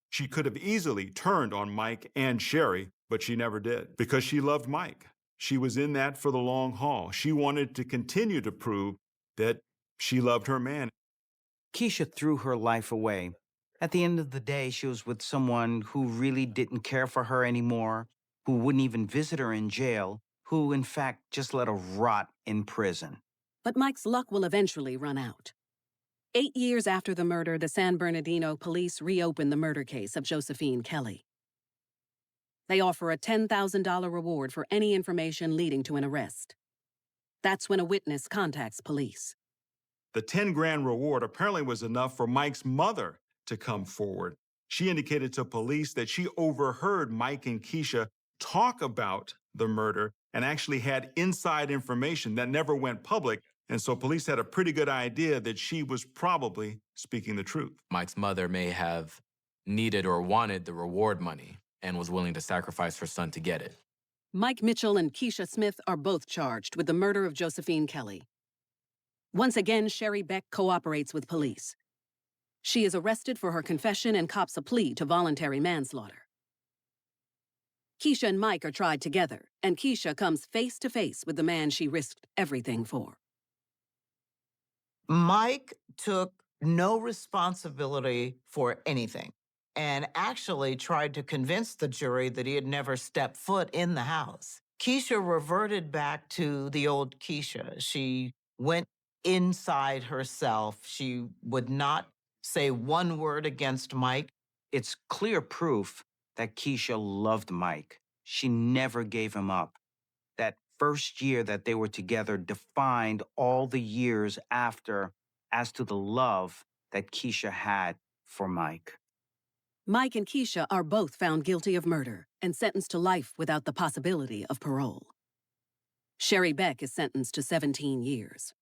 Speaker 5: She could have easily turned on Mike and Sherry, but she never did because she loved Mike. She was in that for the long haul. She wanted to continue to prove that she loved her man.
Speaker 8: Keisha threw her life away. At the end of the day, she was with someone who really didn't care for her anymore, who wouldn't even visit her in jail, who, in fact, just let her rot in prison.
Speaker 1: But Mike's luck will eventually run out. 8 years after the murder, the San Bernardino police reopened the murder case of Josephine Kelly. They offer a $10,000 reward for any information leading to an arrest. That's when a witness contacts police.
Speaker 5: The 10 grand reward apparently was enough for Mike's mother to come forward. She indicated to police that she overheard Mike and Keisha talk about the murder and actually had inside information that never went public. And so police had a pretty good idea that she was probably speaking the truth.
Speaker 4: Mike's mother may have needed or wanted the reward money and was willing to sacrifice her son to get it.
Speaker 1: Mike Mitchell and Keisha Smith are both charged with the murder of Josephine Kelly. Once again, Sherry Beck cooperates with police. She is arrested for her confession and cops a plea to voluntary manslaughter. Keisha and Mike are tried together, and Keisha comes face to face with the man she risked everything for.
Speaker 6: Mike took no responsibility for anything and actually tried to convince the jury that he had never stepped foot in the house. Keisha reverted back to the old Keisha. She went inside herself. She would not say one word against Mike.
Speaker 8: It's clear proof that Keisha loved Mike. She never gave him up. That first year that they were together defined all the years after as to the love that Keisha had for Mike.
Speaker 1: Mike and Keisha are both found guilty of murder and sentenced to life without the possibility of parole. Sherry Beck is sentenced to 17 years.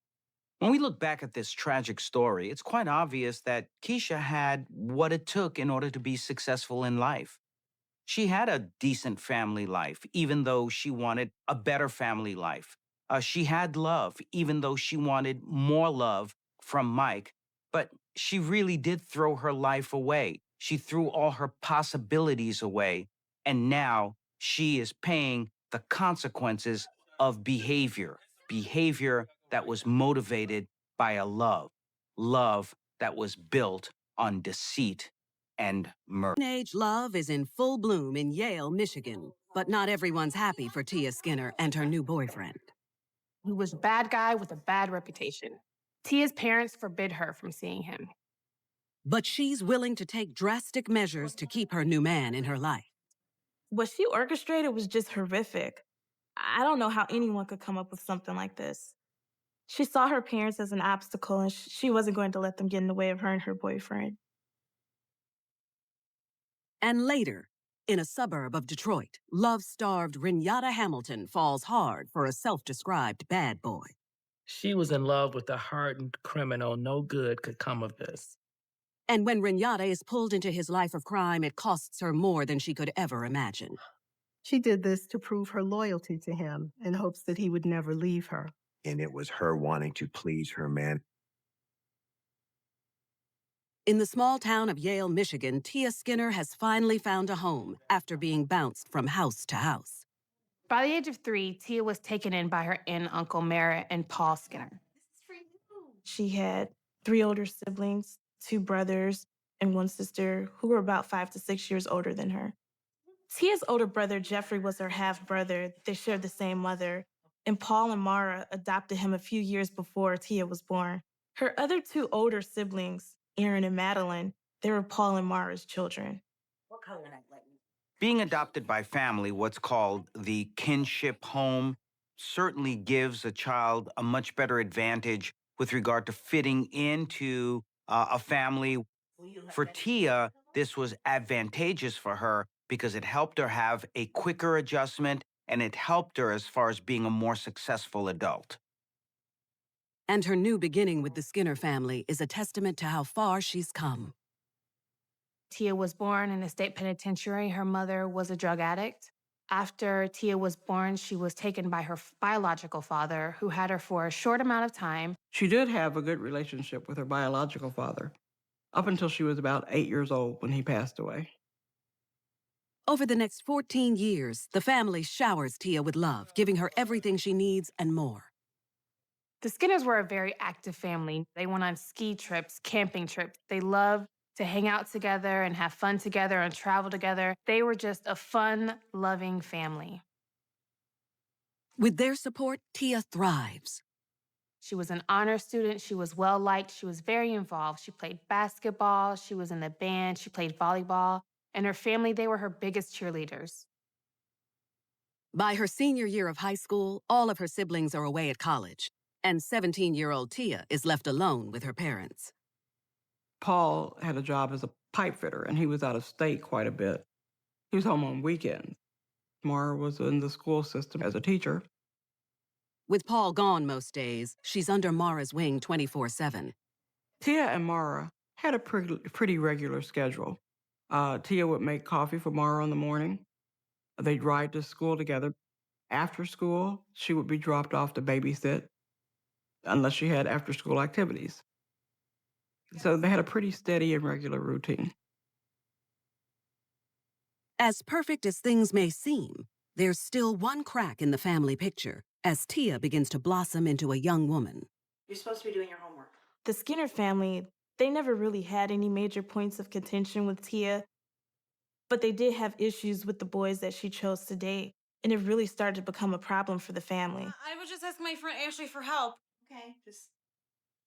Speaker 8: When we look back at this tragic story, it's quite obvious that Keisha had what it took in order to be successful in life. She had a decent family life, even though she wanted a better family life. She had love, even though she wanted more love from Mike. But she really did throw her life away. She threw all her possibilities away. And now she is paying the consequences of behavior that was motivated by a love that was built on deceit and murder.
Speaker 1: Teenage love is in full bloom in Yale, Michigan, but not everyone's happy for Tia Skinner and her new boyfriend.
Speaker 11: He was a bad guy with a bad reputation. Tia's parents forbid her from seeing him.
Speaker 1: But she's willing to take drastic measures to keep her new man in her life.
Speaker 12: What she orchestrated was just horrific. I don't know how anyone could come up with something like this. She saw her parents as an obstacle, and she wasn't going to let them get in the way of her and her boyfriend.
Speaker 1: And later, in a suburb of Detroit, love-starved Renata Hamilton falls hard for a self-described bad boy.
Speaker 13: She was in love with a hardened criminal. No good could come of this.
Speaker 1: And when Renata is pulled into his life of crime, it costs her more than she could ever imagine.
Speaker 14: She did this to prove her loyalty to him in hopes that he would never leave her.
Speaker 15: And it was her wanting to please her man.
Speaker 1: In the small town of Yale, Michigan, Tia Skinner has finally found a home after being bounced from house to house.
Speaker 11: By the age of 3, Tia was taken in by her aunt and uncle Merritt and Paul Skinner.
Speaker 12: She had 3 older siblings, 2 brothers, and 1 sister who were about 5 to 6 years older than her. Tia's older brother, Jeffrey, was her half-brother. They shared the same mother. And Paul and Mara adopted him a few years before Tia was born. Her other 2 older siblings, Aaron and Madeline, they were Paul and Mara's children.
Speaker 11: What color would I let you?
Speaker 8: Being adopted by family, what's called the kinship home, certainly gives a child a much better advantage with regard to fitting into a family. For Tia, this was advantageous for her because it helped her have a quicker adjustment and it helped her as far as being a more successful adult.
Speaker 1: And her new beginning with the Skinner family is a testament to how far she's come.
Speaker 11: Tia was born in a state penitentiary. Her mother was a drug addict. After Tia was born, she was taken by her biological father, who had her for a short amount of time.
Speaker 16: She did have a good relationship with her biological father, up until she was about 8 years old when he passed away.
Speaker 1: Over the next 14 years, the family showers Tia with love, giving her everything she needs and more.
Speaker 11: The Skinners were a very active family. They went on ski trips, camping trips. They loved to hang out together and have fun together and travel together. They were just a fun, loving family.
Speaker 1: With their support, Tia thrives.
Speaker 11: She was an honor student. She was well-liked. She was very involved. She played basketball. She was in the band. She played volleyball. And her family, they were her biggest cheerleaders.
Speaker 1: By her senior year of high school, all of her siblings are away at college, and 17-year-old Tia is left alone with her parents.
Speaker 16: Paul had a job as a pipe fitter, and he was out of state quite a bit. He was home on weekends. Mara was in the school system as a teacher.
Speaker 1: With Paul gone most days, she's under Mara's wing 24/7.
Speaker 16: Tia and Mara had a pretty regular schedule. Tia would make coffee for Mara in the morning. They'd ride to school together. After school, she would be dropped off to babysit, unless she had after-school activities. So they had a pretty steady and regular routine.
Speaker 1: As perfect as things may seem, there's still one crack in the family picture as Tia begins to blossom into a young woman.
Speaker 12: You're supposed to be doing your homework. The Skinner family, they never really had any major points of contention with Tia, but they did have issues with the boys that she chose to date, and it really started to become a problem for the family.
Speaker 17: I was just asking my friend Ashley for help. Okay, just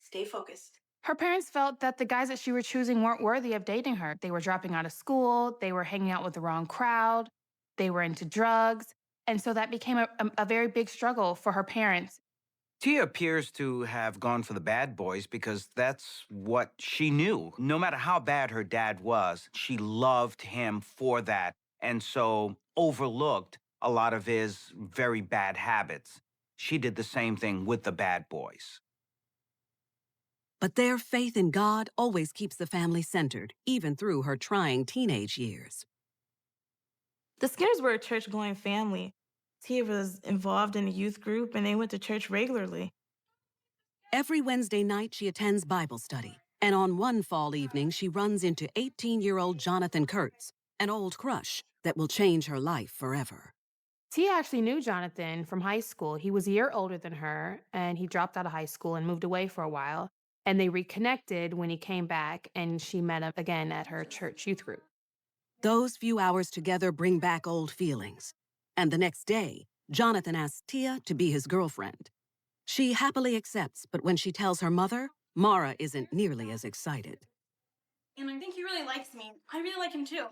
Speaker 17: stay focused.
Speaker 11: Her parents felt that the guys that she was choosing weren't worthy of dating her. They were dropping out of school. They were hanging out with the wrong crowd. They were into drugs. And so that became a very big struggle for her parents.
Speaker 8: Tia appears to have gone for the bad boys because that's what she knew. No matter how bad her dad was, she loved him for that, and so overlooked a lot of his very bad habits. She did the same thing with the bad boys.
Speaker 1: But their faith in God always keeps the family centered, even through her trying teenage years.
Speaker 12: The Skinners were a church-going family. Tia was involved in a youth group, and they went to church regularly.
Speaker 1: Every Wednesday night, she attends Bible study. And on one fall evening, she runs into 18-year-old Jonathan Kurtz, an old crush that will change her life forever.
Speaker 11: Tia actually knew Jonathan from high school. He was a year older than her, and he dropped out of high school and moved away for a while. And they reconnected when he came back, and she met him again at her church youth group.
Speaker 1: Those few hours together bring back old feelings. And the next day, Jonathan asks Tia to be his girlfriend. She happily accepts, but when she tells her mother, Mara isn't nearly as excited.
Speaker 17: And I think he really likes me. I really like him too.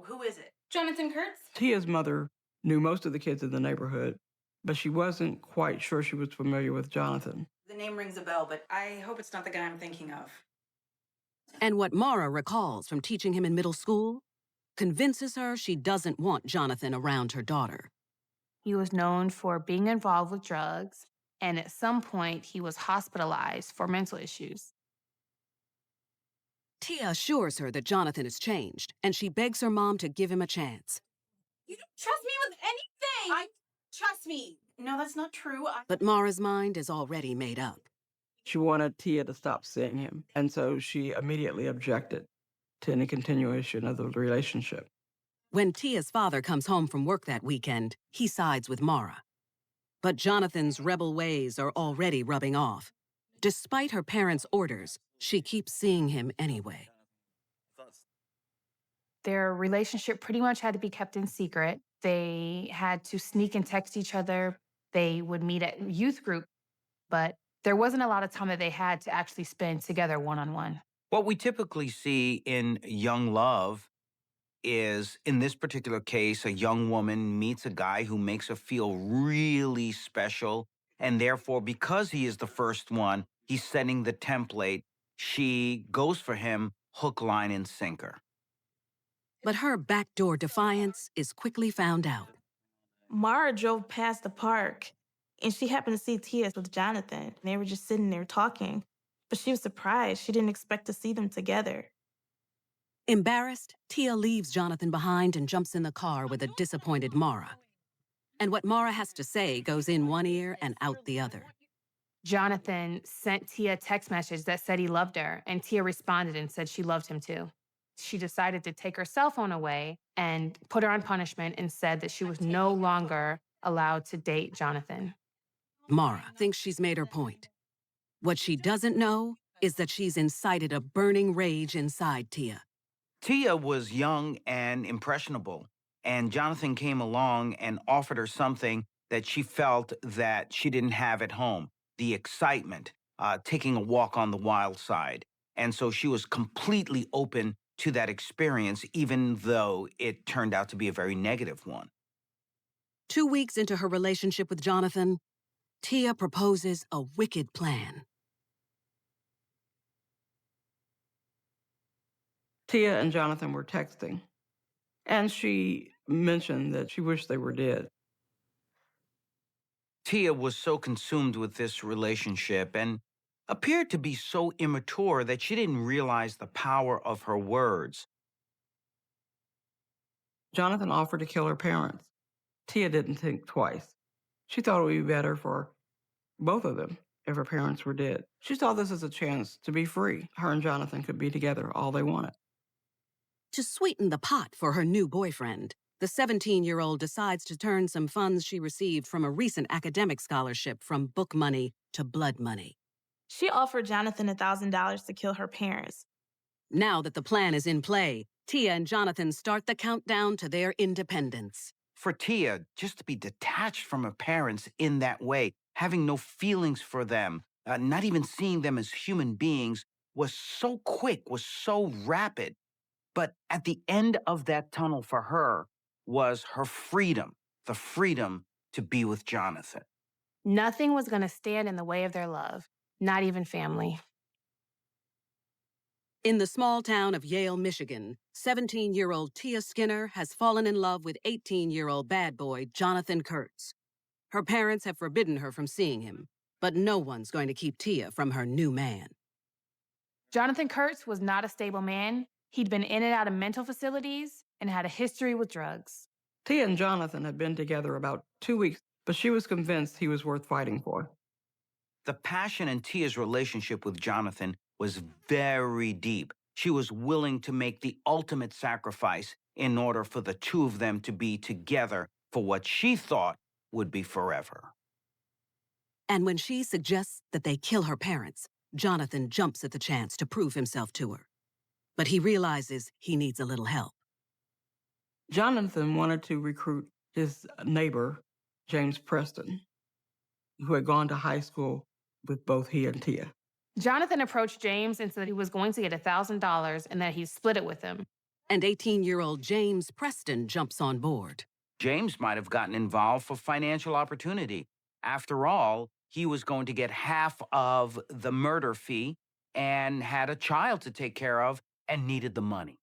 Speaker 17: Who is it? Jonathan Kurtz?
Speaker 16: Tia's mother knew most of the kids in the neighborhood, but she wasn't quite sure she was familiar with Jonathan.
Speaker 17: The name rings a bell, but I hope it's not the guy I'm thinking of.
Speaker 1: And what Mara recalls from teaching him in middle school convinces her she doesn't want Jonathan around her daughter.
Speaker 11: He was known for being involved with drugs, and at some point, he was hospitalized for mental issues.
Speaker 1: Tia assures her that Jonathan has changed, and she begs her mom to give him a chance.
Speaker 17: You don't trust me with anything! Trust me! No, that's not true.
Speaker 1: But Mara's mind is already made up.
Speaker 16: She wanted Tia to stop seeing him, and so she immediately objected to any continuation of the relationship.
Speaker 1: When Tia's father comes home from work that weekend, he sides with Mara. But Jonathan's rebel ways are already rubbing off. Despite her parents' orders, she keeps seeing him anyway.
Speaker 11: Their relationship pretty much had to be kept in secret. They had to sneak and text each other. They would meet at youth group, but there wasn't a lot of time that they had to actually spend together one-on-one.
Speaker 8: What we typically see in young love is, in this particular case, a young woman meets a guy who makes her feel really special, and therefore, because he is the first one, he's setting the template. She goes for him hook, line, and sinker.
Speaker 1: But her backdoor defiance is quickly found out.
Speaker 12: Mara drove past the park, and she happened to see Tia with Jonathan. They were just sitting there talking, but she was surprised. She didn't expect to see them together.
Speaker 1: Embarrassed, Tia leaves Jonathan behind and jumps in the car with a disappointed Mara. And what Mara has to say goes in one ear and out the other.
Speaker 11: Jonathan sent Tia a text message that said he loved her, and Tia responded and said she loved him too. She decided to take her cell phone away and put her on punishment and said that she was no longer allowed to date Jonathan.
Speaker 1: Mara thinks she's made her point. What she doesn't know is that she's incited a burning rage inside Tia.
Speaker 8: Tia was young and impressionable, and Jonathan came along and offered her something that she felt that she didn't have at home, the excitement, taking a walk on the wild side. And so she was completely open to that experience, even though it turned out to be a very negative one.
Speaker 1: 2 weeks into her relationship with Jonathan, Tia proposes a wicked plan.
Speaker 16: Tia and Jonathan were texting, and she mentioned that she wished they were dead.
Speaker 8: Tia was so consumed with this relationship and appeared to be so immature that she didn't realize the power of her words.
Speaker 16: Jonathan offered to kill her parents. Tia didn't think twice. She thought it would be better for both of them if her parents were dead. She saw this as a chance to be free. Her and Jonathan could be together all they wanted.
Speaker 1: To sweeten the pot for her new boyfriend, the 17-year-old decides to turn some funds she received from a recent academic scholarship from book money to blood money.
Speaker 12: She offered Jonathan $1,000 to kill her parents.
Speaker 1: Now that the plan is in play, Tia and Jonathan start the countdown to their independence.
Speaker 8: For Tia, just to be detached from her parents in that way, having no feelings for them, not even seeing them as human beings, was so quick, was so rapid. But at the end of that tunnel for her was her freedom, the freedom to be with Jonathan.
Speaker 11: Nothing was going to stand in the way of their love, not even family.
Speaker 1: In the small town of Yale, Michigan, 17-year-old Tia Skinner has fallen in love with 18-year-old bad boy Jonathan Kurtz. Her parents have forbidden her from seeing him, but no one's going to keep Tia from her new man.
Speaker 11: Jonathan Kurtz was not a stable man. He'd been in and out of mental facilities and had a history with drugs.
Speaker 16: Tia and Jonathan had been together about 2 weeks, but she was convinced he was worth fighting for.
Speaker 8: The passion in Tia's relationship with Jonathan was very deep. She was willing to make the ultimate sacrifice in order for the two of them to be together for what she thought would be forever.
Speaker 1: And when she suggests that they kill her parents, Jonathan jumps at the chance to prove himself to her. But he realizes he needs a little help.
Speaker 16: Jonathan wanted to recruit his neighbor, James Preston. who had gone to high school with both he and Tia.
Speaker 11: Jonathan approached James and said he was going to get $1,000 and that he'd split it with him.
Speaker 1: And 18-year-old James Preston jumps on board.
Speaker 8: James might have gotten involved for financial opportunity. After all, he was going to get half of the murder fee and had a child to take care of and needed the money.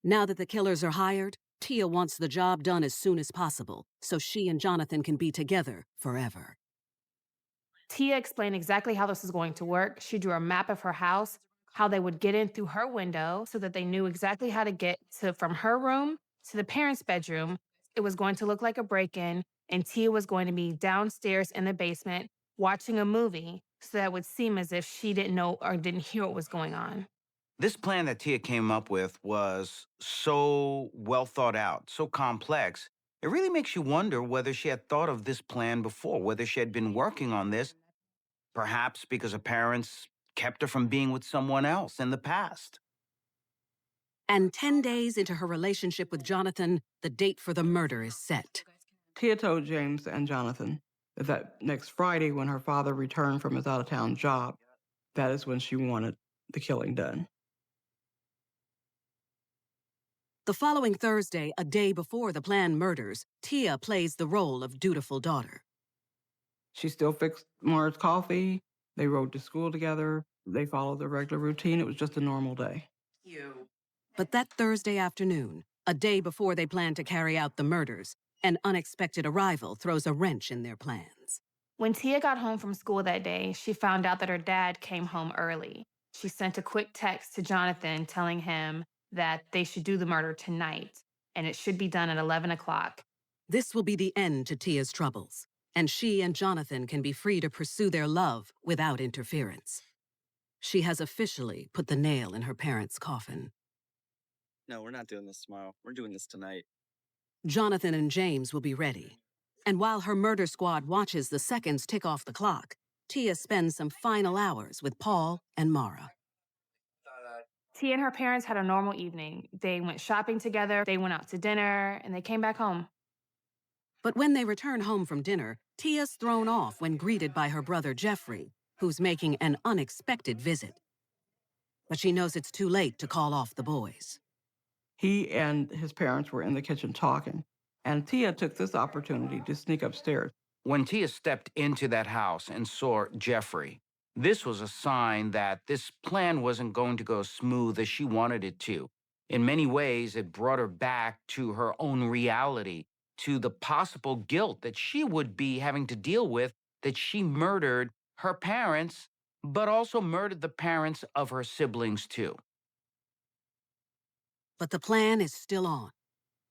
Speaker 1: Now that the killers are hired, Tia wants the job done as soon as possible so she and Jonathan can be together forever.
Speaker 11: Tia explained exactly how this was going to work. She drew a map of her house, how they would get in through her window so that they knew exactly how to get from her room to the parents' bedroom. It was going to look like a break-in, and Tia was going to be downstairs in the basement watching a movie so that it would seem as if she didn't know or didn't hear what was going on.
Speaker 8: This plan that Tia came up with was so well thought out, so complex. It really makes you wonder whether she had thought of this plan before, whether she had been working on this, perhaps because her parents kept her from being with someone else in the past.
Speaker 1: And 10 days into her relationship with Jonathan, the date for the murder is set.
Speaker 16: Tia told James and Jonathan that next Friday, when her father returned from his out-of-town job, that is when she wanted the killing done.
Speaker 1: The following Thursday, a day before the planned murders, Tia plays the role of dutiful daughter.
Speaker 16: She still fixed Mara's coffee. They rode to school together. They followed their regular routine. It was just a normal day.
Speaker 1: But that Thursday afternoon, a day before they plan to carry out the murders, an unexpected arrival throws a wrench in their plans.
Speaker 11: When Tia got home from school that day, she found out that her dad came home early. She sent a quick text to Jonathan telling him that they should do the murder tonight, and it should be done at 11 o'clock.
Speaker 1: This will be the end to Tia's troubles, and she and Jonathan can be free to pursue their love without interference. She has officially put the nail in her parents' coffin.
Speaker 10: No, we're not doing this tomorrow. We're doing this tonight.
Speaker 1: Jonathan and James will be ready. And while her murder squad watches the seconds tick off the clock, Tia spends some final hours with Paul and Mara.
Speaker 11: Tia and her parents had a normal evening. They went shopping together, they went out to dinner, and they came back home.
Speaker 1: But when they return home from dinner, Tia's thrown off when greeted by her brother Jeffrey, who's making an unexpected visit. But she knows it's too late to call off the boys.
Speaker 16: He and his parents were in the kitchen talking, and Tia took this opportunity to sneak upstairs.
Speaker 8: When Tia stepped into that house and saw Jeffrey, this was a sign that this plan wasn't going to go smooth as she wanted it to. In many ways, it brought her back to her own reality, to the possible guilt that she would be having to deal with, that she murdered her parents, but also murdered the parents of her siblings too.
Speaker 1: But the plan is still on.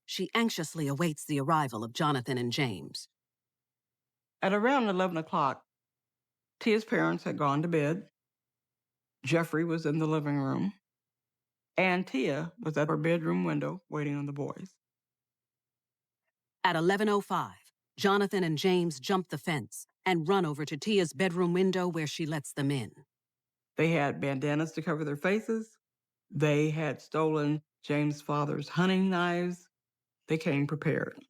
Speaker 1: She anxiously awaits the arrival of Jonathan and James.
Speaker 16: At around 11 o'clock, Tia's parents had gone to bed. Jeffrey was in the living room, and Tia was at her bedroom window waiting on the boys.
Speaker 1: At 11:05, Jonathan and James jump the fence and run over to Tia's bedroom window where she lets them in.
Speaker 16: They had bandanas to cover their faces. They had stolen James' father's hunting knives. They came prepared.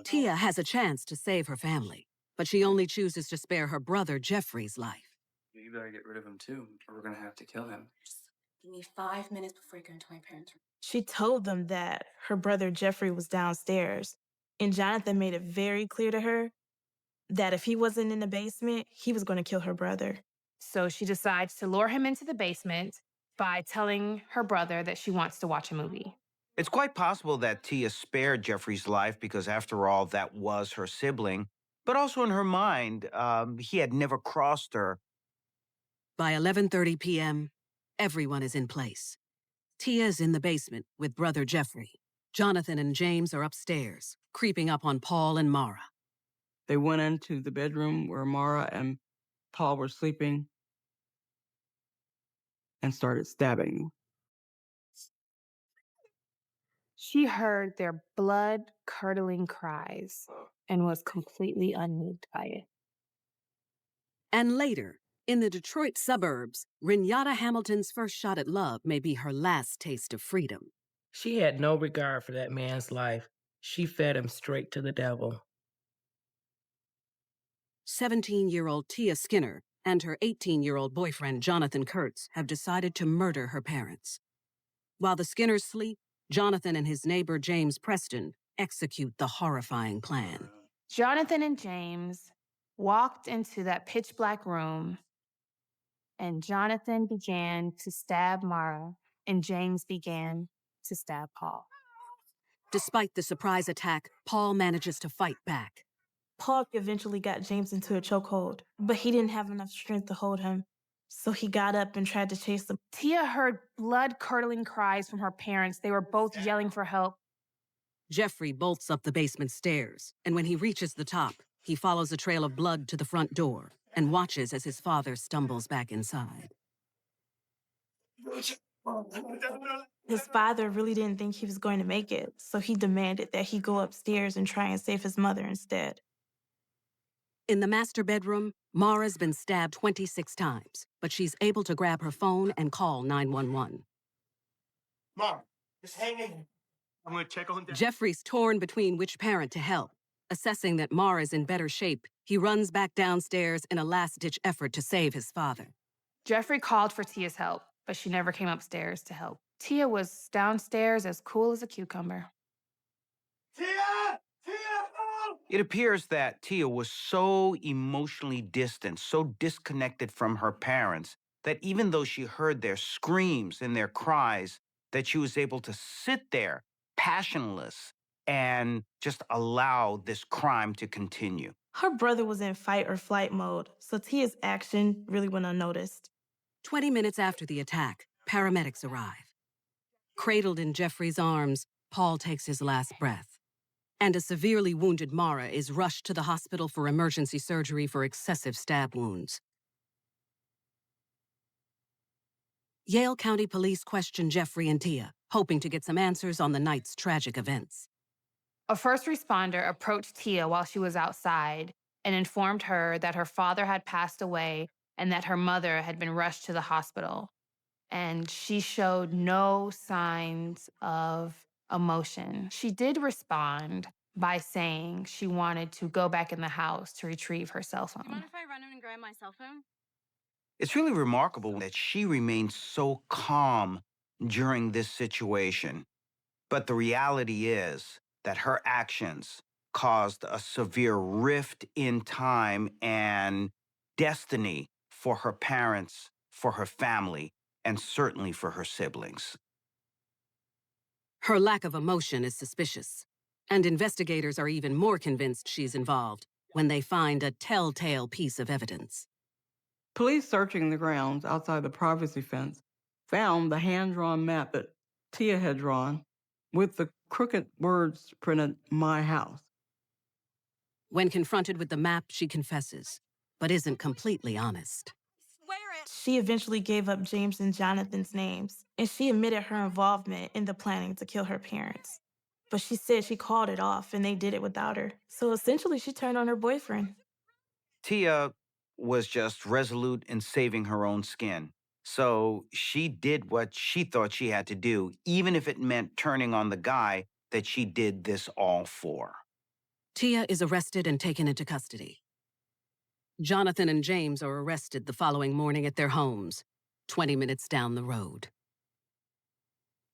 Speaker 1: Tia has a chance to save her family, but she only chooses to spare her brother Jeffrey's life.
Speaker 10: You better get rid of him too, or we're gonna have to kill him.
Speaker 17: Just give me 5 minutes before you go into my parents' room.
Speaker 12: She told them that her brother Jeffrey was downstairs, and Jonathan made it very clear to her that if he wasn't in the basement, he was going to kill her brother.
Speaker 11: So she decides to lure him into the basement by telling her brother that she wants to watch a movie.
Speaker 8: It's quite possible that Tia spared Jeffrey's life because, after all, that was her sibling. But also in her mind, he had never crossed her.
Speaker 1: By 11:30 p.m., everyone is in place. Tia is in the basement with brother Jeffrey. Jonathan and James are upstairs, creeping up on Paul and Mara.
Speaker 16: They went into the bedroom where Mara and Paul were sleeping and started stabbing.
Speaker 11: She heard their blood-curdling cries and was completely unmoved by it.
Speaker 1: And later, in the Detroit suburbs, Renata Hamilton's first shot at love may be her last taste of freedom.
Speaker 13: She had no regard for that man's life. She fed him straight to the devil.
Speaker 1: 17-year-old Tia Skinner and her 18-year-old boyfriend Jonathan Kurtz have decided to murder her parents. While the Skinners sleep, Jonathan and his neighbor James Preston execute the horrifying plan.
Speaker 11: Jonathan and James walked into that pitch black room, and Jonathan began to stab Mara, and James began to stab Paul.
Speaker 1: Despite the surprise attack, Paul manages to fight back.
Speaker 12: Paul eventually got James into a chokehold, but he didn't have enough strength to hold him. So he got up and tried to chase them.
Speaker 11: Tia heard blood-curdling cries from her parents. They were both yelling for help.
Speaker 1: Jeffrey bolts up the basement stairs, and when he reaches the top, he follows a trail of blood to the front door and watches as his father stumbles back inside.
Speaker 12: His father really didn't think he was going to make it, so he demanded that he go upstairs and try and save his mother instead.
Speaker 1: In the master bedroom, Mara's been stabbed 26 times, but she's able to grab her phone and call 911.
Speaker 9: Mom, just hang in. I'm gonna check on Dad.
Speaker 1: Jeffrey's torn between which parent to help. Assessing that Mara's in better shape, he runs back downstairs in a last-ditch effort to save his father.
Speaker 11: Jeffrey called for Tia's help, but she never came upstairs to help. Tia was downstairs as cool as a cucumber.
Speaker 9: Tia! Tia! Oh!
Speaker 8: It appears that Tia was so emotionally distant, so disconnected from her parents, that even though she heard their screams and their cries, that she was able to sit there, passionless, and just allow this crime to continue.
Speaker 12: Her brother was in fight or flight mode, so Tia's action really went unnoticed.
Speaker 1: 20 minutes after the attack, paramedics arrive. Cradled in Jeffrey's arms, Paul takes his last breath. And a severely wounded Mara is rushed to the hospital for emergency surgery for excessive stab wounds. Yale County Police question Jeffrey and Tia, hoping to get some answers on the night's tragic events.
Speaker 11: A first responder approached Tia while she was outside and informed her that her father had passed away and that her mother had been rushed to the hospital. And she showed no signs of emotion. She did respond by saying she wanted to go back in the house to retrieve her cell phone.
Speaker 17: Do you mind if I run in and grab my cell phone?
Speaker 8: It's really remarkable that she remained so calm during this situation. But the reality is that her actions caused a severe rift in time and destiny for her parents, for her family, and certainly for her siblings.
Speaker 1: Her lack of emotion is suspicious, and investigators are even more convinced she's involved when they find a telltale piece of evidence.
Speaker 16: Police searching the grounds outside the privacy fence found the hand-drawn map that Tia had drawn with the crooked words printed, "My house."
Speaker 1: When confronted with the map, she confesses, but isn't completely honest.
Speaker 12: She eventually gave up James and Jonathan's names, and she admitted her involvement in the planning to kill her parents. But she said she called it off and they did it without her. So essentially, she turned on her boyfriend.
Speaker 8: Tia was just resolute in saving her own skin. So she did what she thought she had to do, even if it meant turning on the guy that she did this all for.
Speaker 1: Tia is arrested and taken into custody. Jonathan and James are arrested the following morning at their homes, 20 minutes down the road.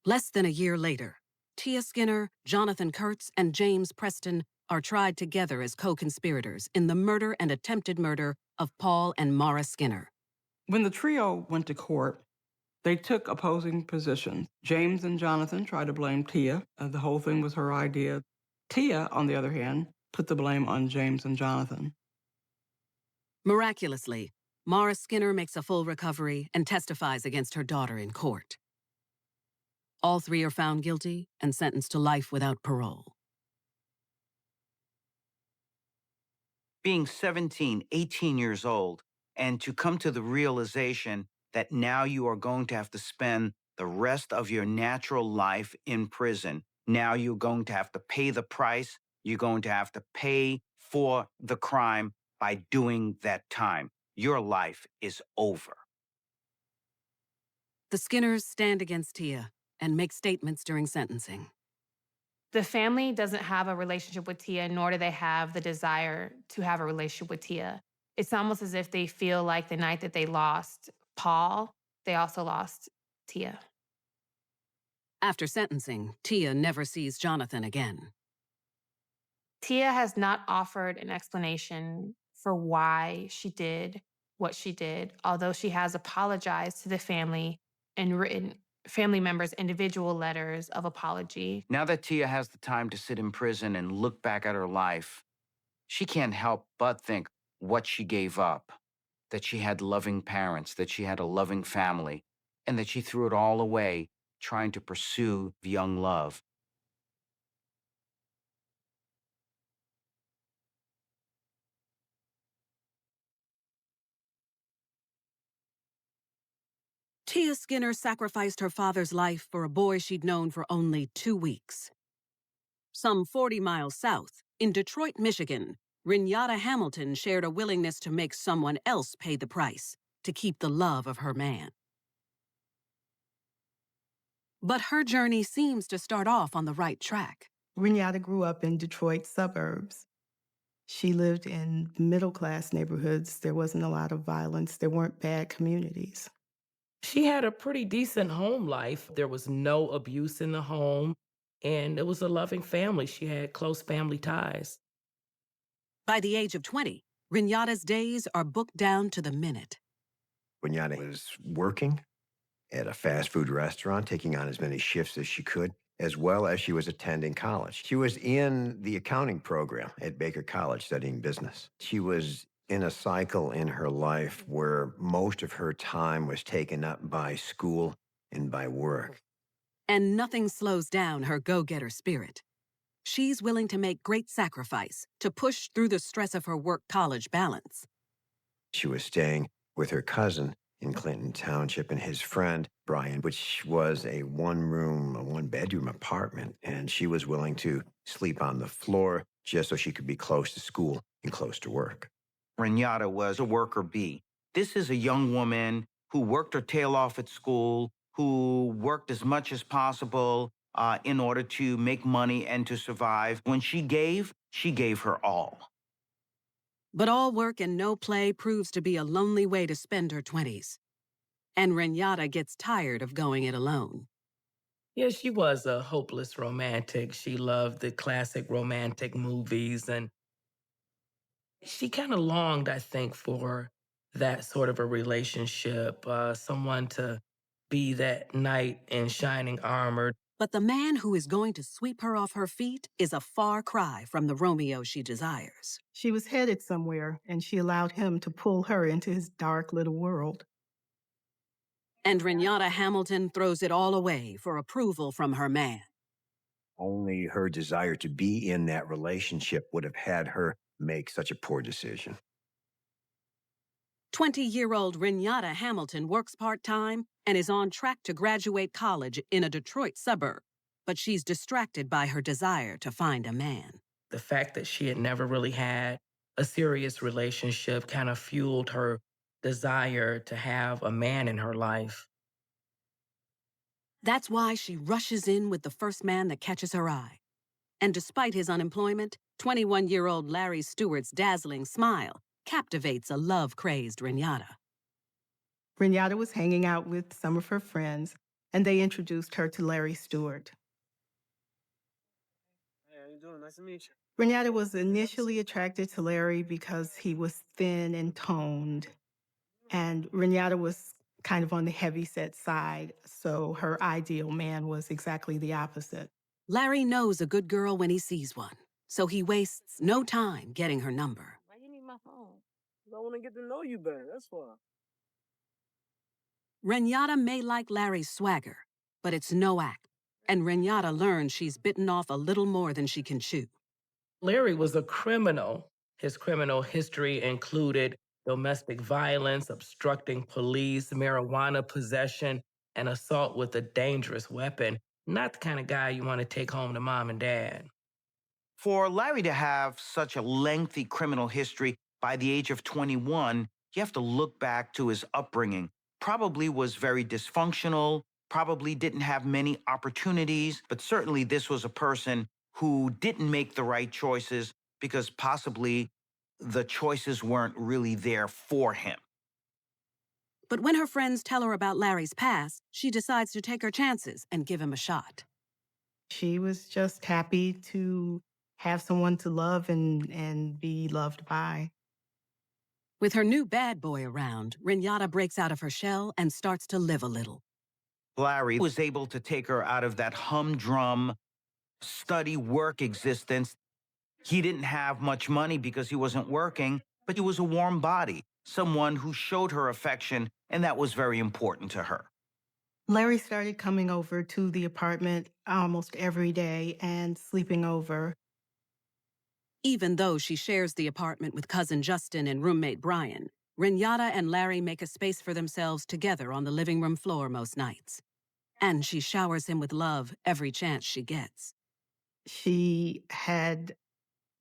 Speaker 1: Less than a year later, Tia Skinner, Jonathan Kurtz, and James Preston are tried together as co-conspirators in the murder and attempted murder of Paul and Mara Skinner.
Speaker 16: When the trio went to court, they took opposing positions. James and Jonathan tried to blame Tia. The whole thing was her idea. Tia, on the other hand, put the blame on James and Jonathan.
Speaker 1: Miraculously, Mara Skinner makes a full recovery and testifies against her daughter in court. All three are found guilty and sentenced to life without parole.
Speaker 8: Being 17, 18 years old, and to come to the realization that now you are going to have to spend the rest of your natural life in prison. Now you're going to have to pay the price. You're going to have to pay for the crime by doing that time. Your life is over.
Speaker 1: The Skinners stand against Tia and make statements during sentencing.
Speaker 11: The family doesn't have a relationship with Tia, nor do they have the desire to have a relationship with Tia. It's almost as if they feel like the night that they lost Paul, they also lost Tia.
Speaker 1: After sentencing, Tia never sees Jonathan again.
Speaker 11: Tia has not offered an explanation for why she did what she did, although she has apologized to the family and written family members individual letters of apology.
Speaker 8: Now that Tia has the time to sit in prison and look back at her life, she can't help but think what she gave up, that she had loving parents, that she had a loving family, and that she threw it all away trying to pursue young love.
Speaker 1: Tia Skinner sacrificed her father's life for a boy she'd known for only 2 weeks. Some 40 miles south, in Detroit, Michigan, Renata Hamilton shared a willingness to make someone else pay the price to keep the love of her man. But her journey seems to start off on the right track.
Speaker 14: Renata grew up in Detroit suburbs. She lived in middle-class neighborhoods. There wasn't a lot of violence. There weren't bad communities.
Speaker 13: She had a pretty decent home life. There was no abuse in the home, and it was a loving family. She had close family ties.
Speaker 1: By the age of 20, Renata's days are booked down to the minute.
Speaker 15: Renata was working at a fast food restaurant, taking on as many shifts as she could, as well as she was attending college. She was in the accounting program at Baker College studying business. She was in a cycle in her life where most of her time was taken up by school and by work.
Speaker 1: And nothing slows down her go-getter spirit. She's willing to make great sacrifice to push through the stress of her work-college balance.
Speaker 15: She was staying with her cousin in Clinton Township and his friend, Brian, which was a one-bedroom apartment, and she was willing to sleep on the floor just so she could be close to school and close to work.
Speaker 8: Renata was a worker bee. This is a young woman who worked her tail off at school, who worked as much as possible in order to make money and to survive. When she gave her all.
Speaker 1: But all work and no play proves to be a lonely way to spend her 20s. And Renata gets tired of going it alone.
Speaker 13: Yeah, she was a hopeless romantic. She loved the classic romantic movies, and she kind of longed, I think, for that sort of a relationship, someone to be that knight in shining armor.
Speaker 1: But the man who is going to sweep her off her feet is a far cry from the Romeo she desires.
Speaker 14: She was headed somewhere, and she allowed him to pull her into his dark little world.
Speaker 1: And Renata Hamilton throws it all away for approval from her man.
Speaker 15: Only her desire to be in that relationship would have had her make such a poor decision.
Speaker 1: 20-year-old Renata Hamilton works part-time and is on track to graduate college in a Detroit suburb, but she's distracted by her desire to find a man.
Speaker 13: The fact that she had never really had a serious relationship kind of fueled her desire to have a man in her life.
Speaker 1: That's why she rushes in with the first man that catches her eye. And despite his unemployment, 21-year-old Larry Stewart's dazzling smile captivates a love-crazed Renata.
Speaker 14: Renata was hanging out with some of her friends, and they introduced her to Larry Stewart.
Speaker 18: Hey, how you doing? Nice to meet you.
Speaker 14: Renata was initially attracted to Larry because he was thin and toned, and Renata was kind of on the heavy-set side, so her ideal man was exactly the opposite.
Speaker 1: Larry knows a good girl when he sees one, so he wastes no time getting her number.
Speaker 18: Why you need my phone? I want to get to know you better, that's why.
Speaker 1: Renata may like Larry's swagger, but it's no act, and Renata learns she's bitten off a little more than she can chew.
Speaker 13: Larry was a criminal. His criminal history included domestic violence, obstructing police, marijuana possession, and assault with a dangerous weapon. Not the kind of guy you want to take home to mom and dad.
Speaker 8: For Larry to have such a lengthy criminal history by the age of 21, you have to look back to his upbringing. Probably was very dysfunctional, probably didn't have many opportunities, but certainly this was a person who didn't make the right choices because possibly the choices weren't really there for him.
Speaker 1: But when her friends tell her about Larry's past, she decides to take her chances and give him a shot.
Speaker 14: She was just happy to have someone to love and be loved by.
Speaker 1: With her new bad boy around, Renata breaks out of her shell and starts to live a little.
Speaker 8: Larry was able to take her out of that humdrum study work existence. He didn't have much money because he wasn't working, but he was a warm body, someone who showed her affection, and that was very important to her.
Speaker 14: Larry started coming over to the apartment almost every day and sleeping over.
Speaker 1: Even though she shares the apartment with cousin Justin and roommate Brian, Renata and Larry make a space for themselves together on the living room floor most nights. And she showers him with love every chance she gets.
Speaker 14: She had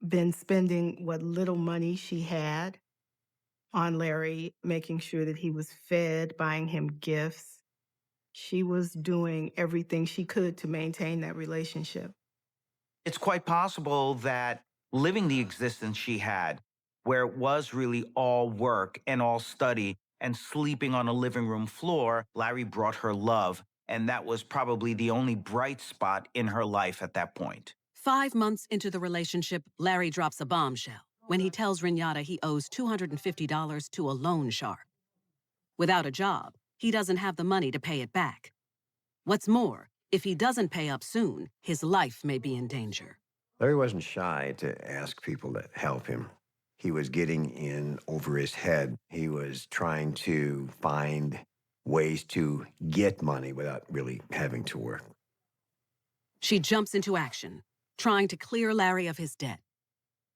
Speaker 14: been spending what little money she had on Larry, making sure that he was fed, buying him gifts. She was doing everything she could to maintain that relationship.
Speaker 8: It's quite possible that living the existence she had, where it was really all work and all study and sleeping on a living room floor, Larry brought her love, and that was probably the only bright spot in her life at that point.
Speaker 1: 5 months into the relationship, Larry drops a bombshell when he tells Renata he owes $250 to a loan shark. Without a job, he doesn't have the money to pay it back. What's more, if he doesn't pay up soon, his life may be in danger.
Speaker 15: Larry wasn't shy to ask people to help him. He was getting in over his head. He was trying to find ways to get money without really having to work.
Speaker 1: She jumps into action, trying to clear Larry of his debt.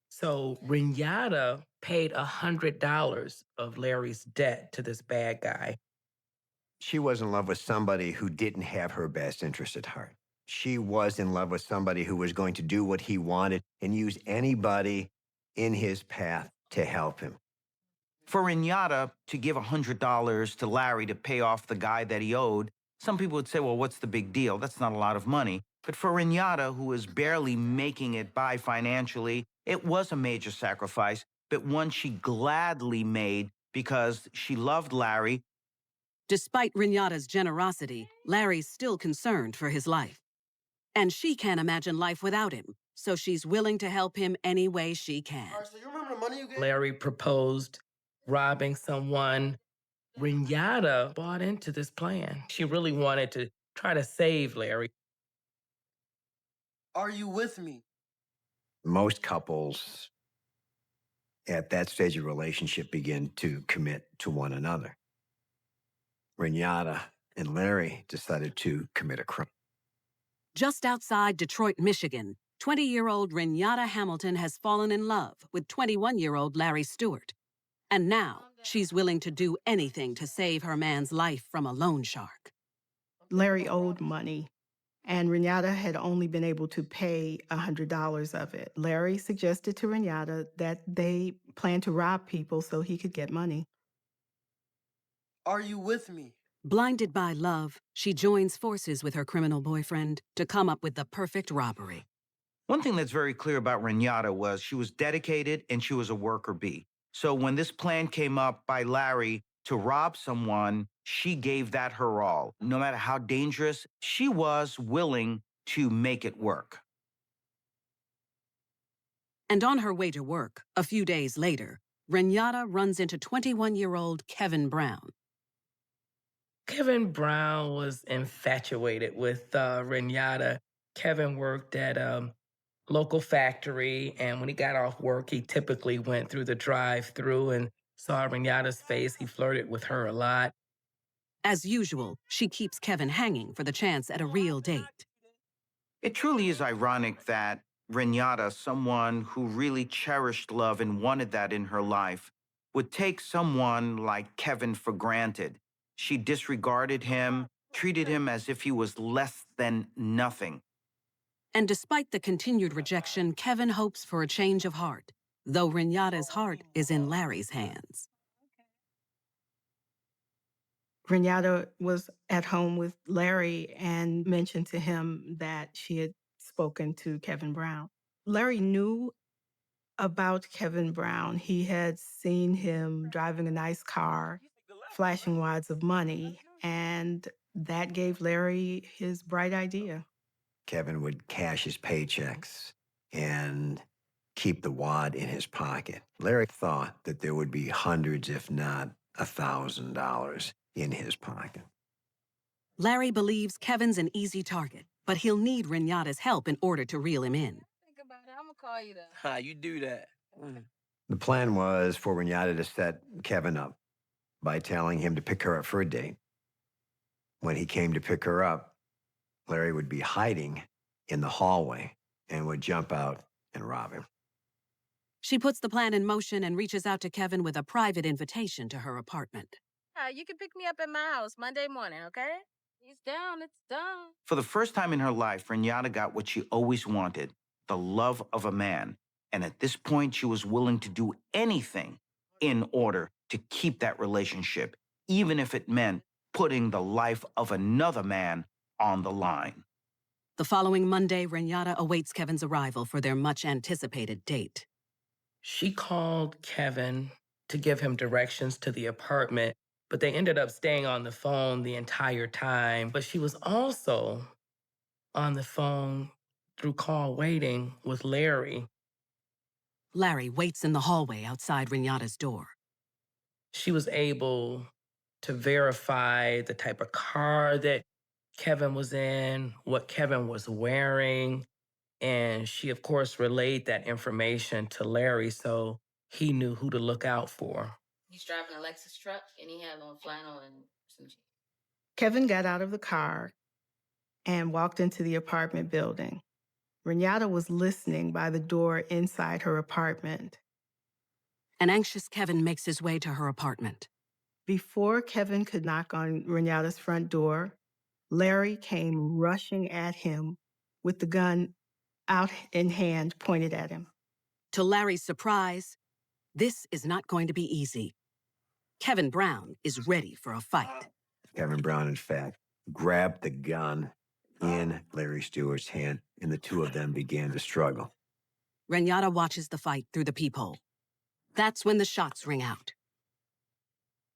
Speaker 13: So Renata paid $100 of Larry's debt to this bad guy.
Speaker 15: She was in love with somebody who didn't have her best interest at heart. She was in love with somebody who was going to do what he wanted and use anybody in his path to help him.
Speaker 8: For Renata to give $100 to Larry to pay off the guy that he owed, some people would say, well, what's the big deal? That's not a lot of money. But for Renata, who was barely making it by financially, it was a major sacrifice, but one she gladly made because she loved Larry.
Speaker 1: Despite Renata's generosity, Larry's still concerned for his life. And she can't imagine life without him, so she's willing to help him any way she can.
Speaker 18: All right, so you remember the money you gave?
Speaker 13: Larry proposed robbing someone. Renata bought into this plan. She really wanted to try to save Larry.
Speaker 18: Are you with me?
Speaker 15: Most couples at that stage of relationship begin to commit to one another. Renata and Larry decided to commit a crime.
Speaker 1: Just outside Detroit, Michigan, 20-year-old Renata Hamilton has fallen in love with 21-year-old Larry Stewart. And now she's willing to do anything to save her man's life from a loan shark.
Speaker 14: Larry owed money, and Renata had only been able to pay $100 of it. Larry suggested to Renata that they plan to rob people so he could get money.
Speaker 18: Are you with me?
Speaker 1: Blinded by love, she joins forces with her criminal boyfriend to come up with the perfect robbery.
Speaker 8: One thing that's very clear about Renata was she was dedicated and she was a worker bee. So when this plan came up by Larry to rob someone, she gave that her all. No matter how dangerous, she was willing to make it work.
Speaker 1: And on her way to work, a few days later, Renata runs into 21-year-old Kevin Brown.
Speaker 13: Kevin Brown was infatuated with Renata. Kevin worked at a local factory, and when he got off work, he typically went through the drive-thru and saw Renata's face. He flirted with her a lot.
Speaker 1: As usual, she keeps Kevin hanging for the chance at a real date.
Speaker 8: It truly is ironic that Renata, someone who really cherished love and wanted that in her life, would take someone like Kevin for granted. She disregarded him, treated him as if he was less than nothing.
Speaker 1: And despite the continued rejection, Kevin hopes for a change of heart, though Renata's heart is in Larry's hands.
Speaker 14: Renata was at home with Larry and mentioned to him that she had spoken to Kevin Brown. Larry knew about Kevin Brown. He had seen him driving a nice car, flashing wads of money, and that gave Larry his bright idea.
Speaker 15: Kevin would cash his paychecks and keep the wad in his pocket. Larry thought that there would be hundreds, if not $1,000 in his pocket.
Speaker 1: Larry believes Kevin's an easy target, but he'll need Renata's help in order to reel him in.
Speaker 17: Think about it. I'm gonna call you though.
Speaker 18: Ha, you do that.
Speaker 15: The plan was for Renata to set Kevin up by telling him to pick her up for a date. When he came to pick her up, Larry would be hiding in the hallway and would jump out and rob him.
Speaker 1: She puts the plan in motion and reaches out to Kevin with a private invitation to her apartment.
Speaker 17: You can pick me up at my house Monday morning, okay? He's down. It's done.
Speaker 8: For the first time in her life, Renata got what she always wanted, the love of a man. And at this point, she was willing to do anything in order to keep that relationship, even if it meant putting the life of another man on the line.
Speaker 1: The following Monday, Renata awaits Kevin's arrival for their much-anticipated date.
Speaker 13: She called Kevin to give him directions to the apartment, but they ended up staying on the phone the entire time. But she was also on the phone through call waiting with Larry.
Speaker 1: Larry waits in the hallway outside Renata's door.
Speaker 13: She was able to verify the type of car that Kevin was in, what Kevin was wearing, and she, of course, relayed that information to Larry so he knew who to look out for.
Speaker 17: He's driving a Lexus truck, and he had on flannel and some jeans.
Speaker 14: Kevin got out of the car and walked into the apartment building. Renata was listening by the door inside her apartment.
Speaker 1: An anxious Kevin makes his way to her apartment.
Speaker 14: Before Kevin could knock on Renata's front door, Larry came rushing at him with the gun out in hand pointed at him.
Speaker 1: To Larry's surprise, this is not going to be easy. Kevin Brown is ready for a fight.
Speaker 15: Kevin Brown, in fact, grabbed the gun in Larry Stewart's hand, and the two of them began to struggle.
Speaker 1: Renata watches the fight through the peephole. That's when the shots ring out.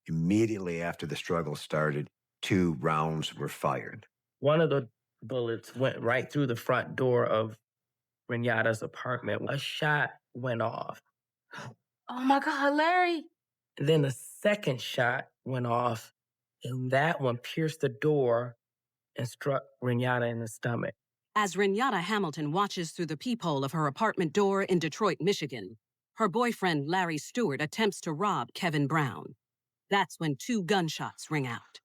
Speaker 15: Immediately after the struggle started, 2 rounds were fired.
Speaker 13: One of the bullets went right through the front door of Renata's apartment. A shot went off.
Speaker 17: Oh my God, Larry.
Speaker 13: Then the second shot went off, and that one pierced the door and struck Renata in the stomach.
Speaker 1: As Renata Hamilton watches through the peephole of her apartment door in Detroit, Michigan, her boyfriend Larry Stewart attempts to rob Kevin Brown. That's when 2 gunshots ring out.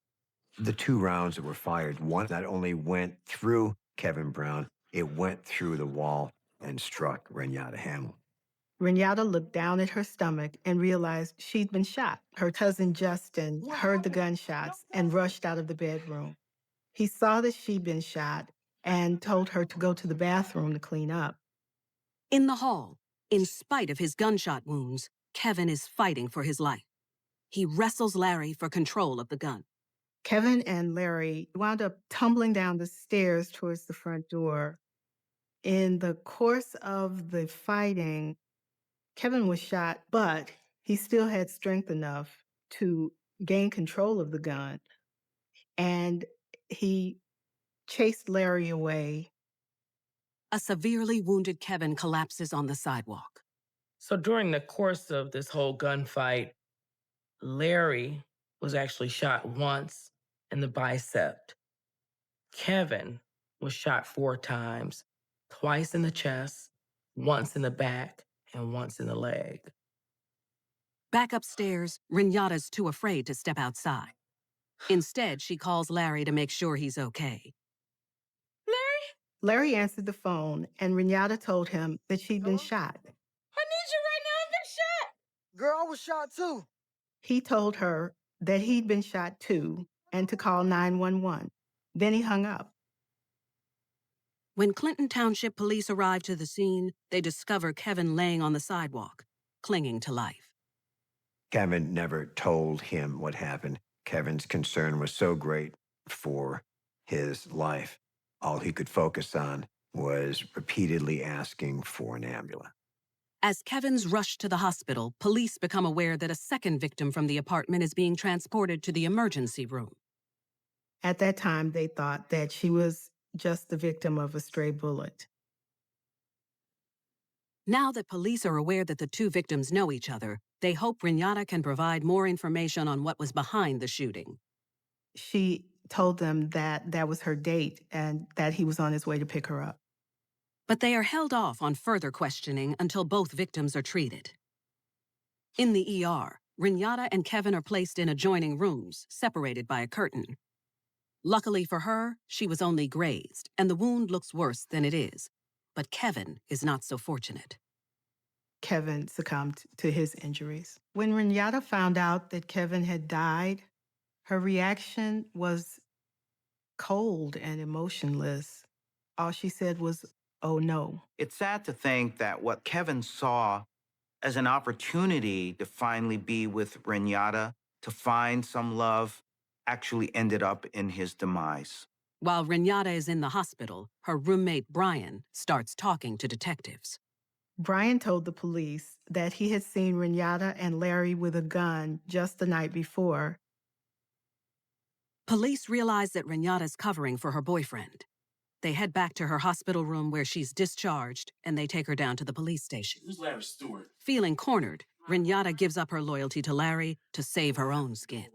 Speaker 15: The 2 rounds that were fired, one not only went through Kevin Brown, it went through the wall and struck Renata Hamilton.
Speaker 14: Renata looked down at her stomach and realized she'd been shot. Her cousin Justin heard the gunshots and rushed out of the bedroom. He saw that she'd been shot and told her to go to the bathroom to clean up.
Speaker 1: In the hall, in spite of his gunshot wounds, Kevin is fighting for his life. He wrestles Larry for control of the gun.
Speaker 14: Kevin and Larry wound up tumbling down the stairs towards the front door. In the course of the fighting, Kevin was shot, but he still had strength enough to gain control of the gun. And he chased Larry away.
Speaker 1: A severely wounded Kevin collapses on the sidewalk.
Speaker 13: So during the course of this whole gunfight, Larry was actually shot once in the bicep. Kevin was shot 4 times, twice in the chest, once in the back, and once in the leg.
Speaker 1: Back upstairs, Renata's too afraid to step outside. Instead, she calls Larry to make sure he's okay.
Speaker 14: Larry answered the phone, and Renata told him that she'd been shot.
Speaker 17: I need you right now. I've been shot.
Speaker 18: Girl, I was shot too.
Speaker 14: He told her that he'd been shot too and to call 911. Then he hung up.
Speaker 1: When Clinton Township police arrive to the scene, they discover Kevin laying on the sidewalk, clinging to life.
Speaker 15: Kevin never told him what happened. Kevin's concern was so great for his life. All he could focus on was repeatedly asking for an ambulance.
Speaker 1: As Kevin's rushed to the hospital, police become aware that a second victim from the apartment is being transported to the emergency room.
Speaker 14: At that time, they thought that she was just the victim of a stray bullet.
Speaker 1: Now that police are aware that the two victims know each other, they hope Renata can provide more information on what was behind the shooting.
Speaker 14: She told them that that was her date and that he was on his way to pick her up.
Speaker 1: But they are held off on further questioning until both victims are treated. In the ER, Renata and Kevin are placed in adjoining rooms, separated by a curtain. Luckily for her, she was only grazed, and the wound looks worse than it is. But Kevin is not so fortunate.
Speaker 14: Kevin succumbed to his injuries. When Renata found out that Kevin had died, her reaction was cold and emotionless. All she said was, "Oh no."
Speaker 8: It's sad to think that what Kevin saw as an opportunity to finally be with Renata, to find some love, actually ended up in his demise.
Speaker 1: While Renata is in the hospital, her roommate Brian starts talking to detectives.
Speaker 14: Brian told the police that he had seen Renata and Larry with a gun just the night before.
Speaker 1: Police realize that Renata's covering for her boyfriend. They head back to her hospital room where she's discharged, and they take her down to the police station.
Speaker 9: Who's Larry Stewart?
Speaker 1: Feeling cornered, Renata gives up her loyalty to Larry to save her own skin.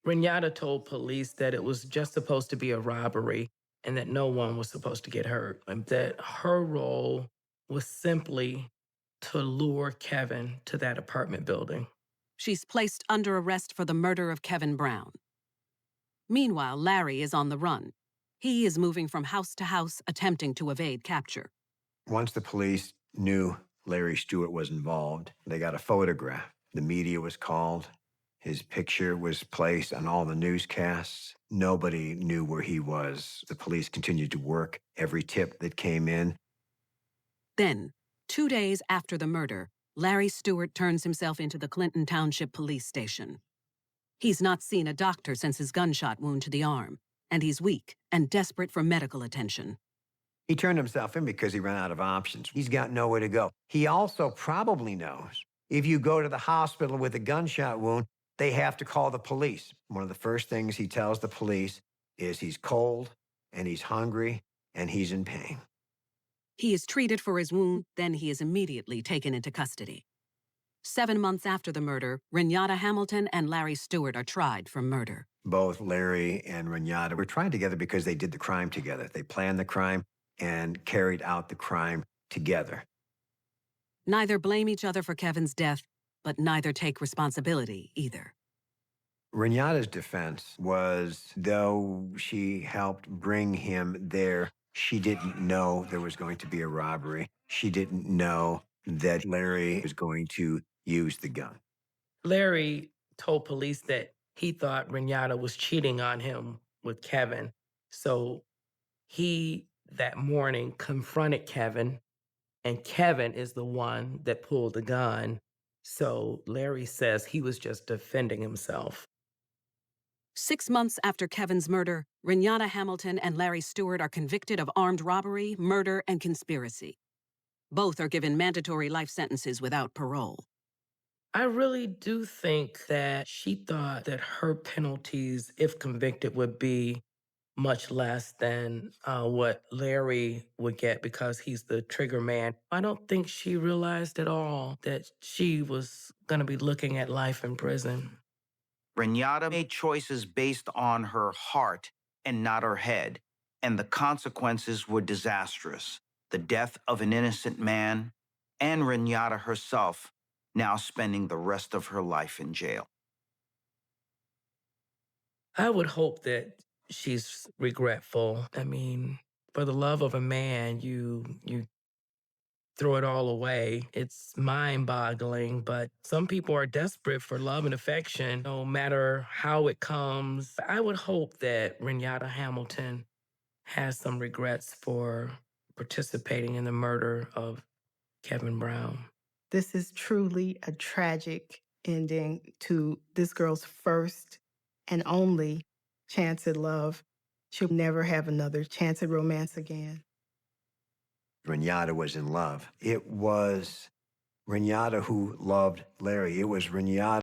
Speaker 13: Renata told police that it was just supposed to be a robbery and that no one was supposed to get hurt, and that her role was simply to lure Kevin to that apartment building.
Speaker 1: She's placed under arrest for the murder of Kevin Brown. Meanwhile, Larry is on the run. He is moving from house to house, attempting to evade capture.
Speaker 15: Once the police knew Larry Stewart was involved, they got a photograph. The media was called. His picture was placed on all the newscasts. Nobody knew where he was. The police continued to work every tip that came in.
Speaker 1: Then, 2 days after the murder, Larry Stewart turns himself into the Clinton Township Police Station. He's not seen a doctor since his gunshot wound to the arm, and he's weak and desperate for medical attention.
Speaker 15: He turned himself in because he ran out of options. He's got nowhere to go. He also probably knows if you go to the hospital with a gunshot wound, they have to call the police. One of the first things he tells the police is he's cold and he's hungry and he's in pain.
Speaker 1: He is treated for his wound, then he is immediately taken into custody. 7 months after the murder, Renata Hamilton and Larry Stewart are tried for murder.
Speaker 15: Both Larry and Renata were tried together because they did the crime together. They planned the crime and carried out the crime together.
Speaker 1: Neither blame each other for Kevin's death, but neither take responsibility either.
Speaker 15: Renata's defense was, though she helped bring him there, she didn't know there was going to be a robbery. She didn't know that Larry was going to use the gun.
Speaker 13: Larry told police that he thought Renata was cheating on him with Kevin. So he, that morning, confronted Kevin, and Kevin is the one that pulled the gun. So Larry says he was just defending himself.
Speaker 1: 6 months after Kevin's murder, Renata Hamilton and Larry Stewart are convicted of armed robbery, murder, and conspiracy. Both are given mandatory life sentences without parole.
Speaker 13: I really do think that she thought that her penalties, if convicted, would be much less than what Larry would get because he's the trigger man. I don't think she realized at all that she was going to be looking at life in prison.
Speaker 8: Renata made choices based on her heart and not her head, and the consequences were disastrous. The death of an innocent man, and Renata herself now spending the rest of her life in jail.
Speaker 13: I would hope that she's regretful. I mean, for the love of a man, you throw it all away. It's mind-boggling, but some people are desperate for love and affection, no matter how it comes. I would hope that Renata Hamilton has some regrets for participating in the murder of Kevin Brown.
Speaker 14: This is truly a tragic ending to this girl's first and only chance at love. She'll never have another chance at romance again.
Speaker 15: Renata was in love. It was Renata who loved Larry. It was Renata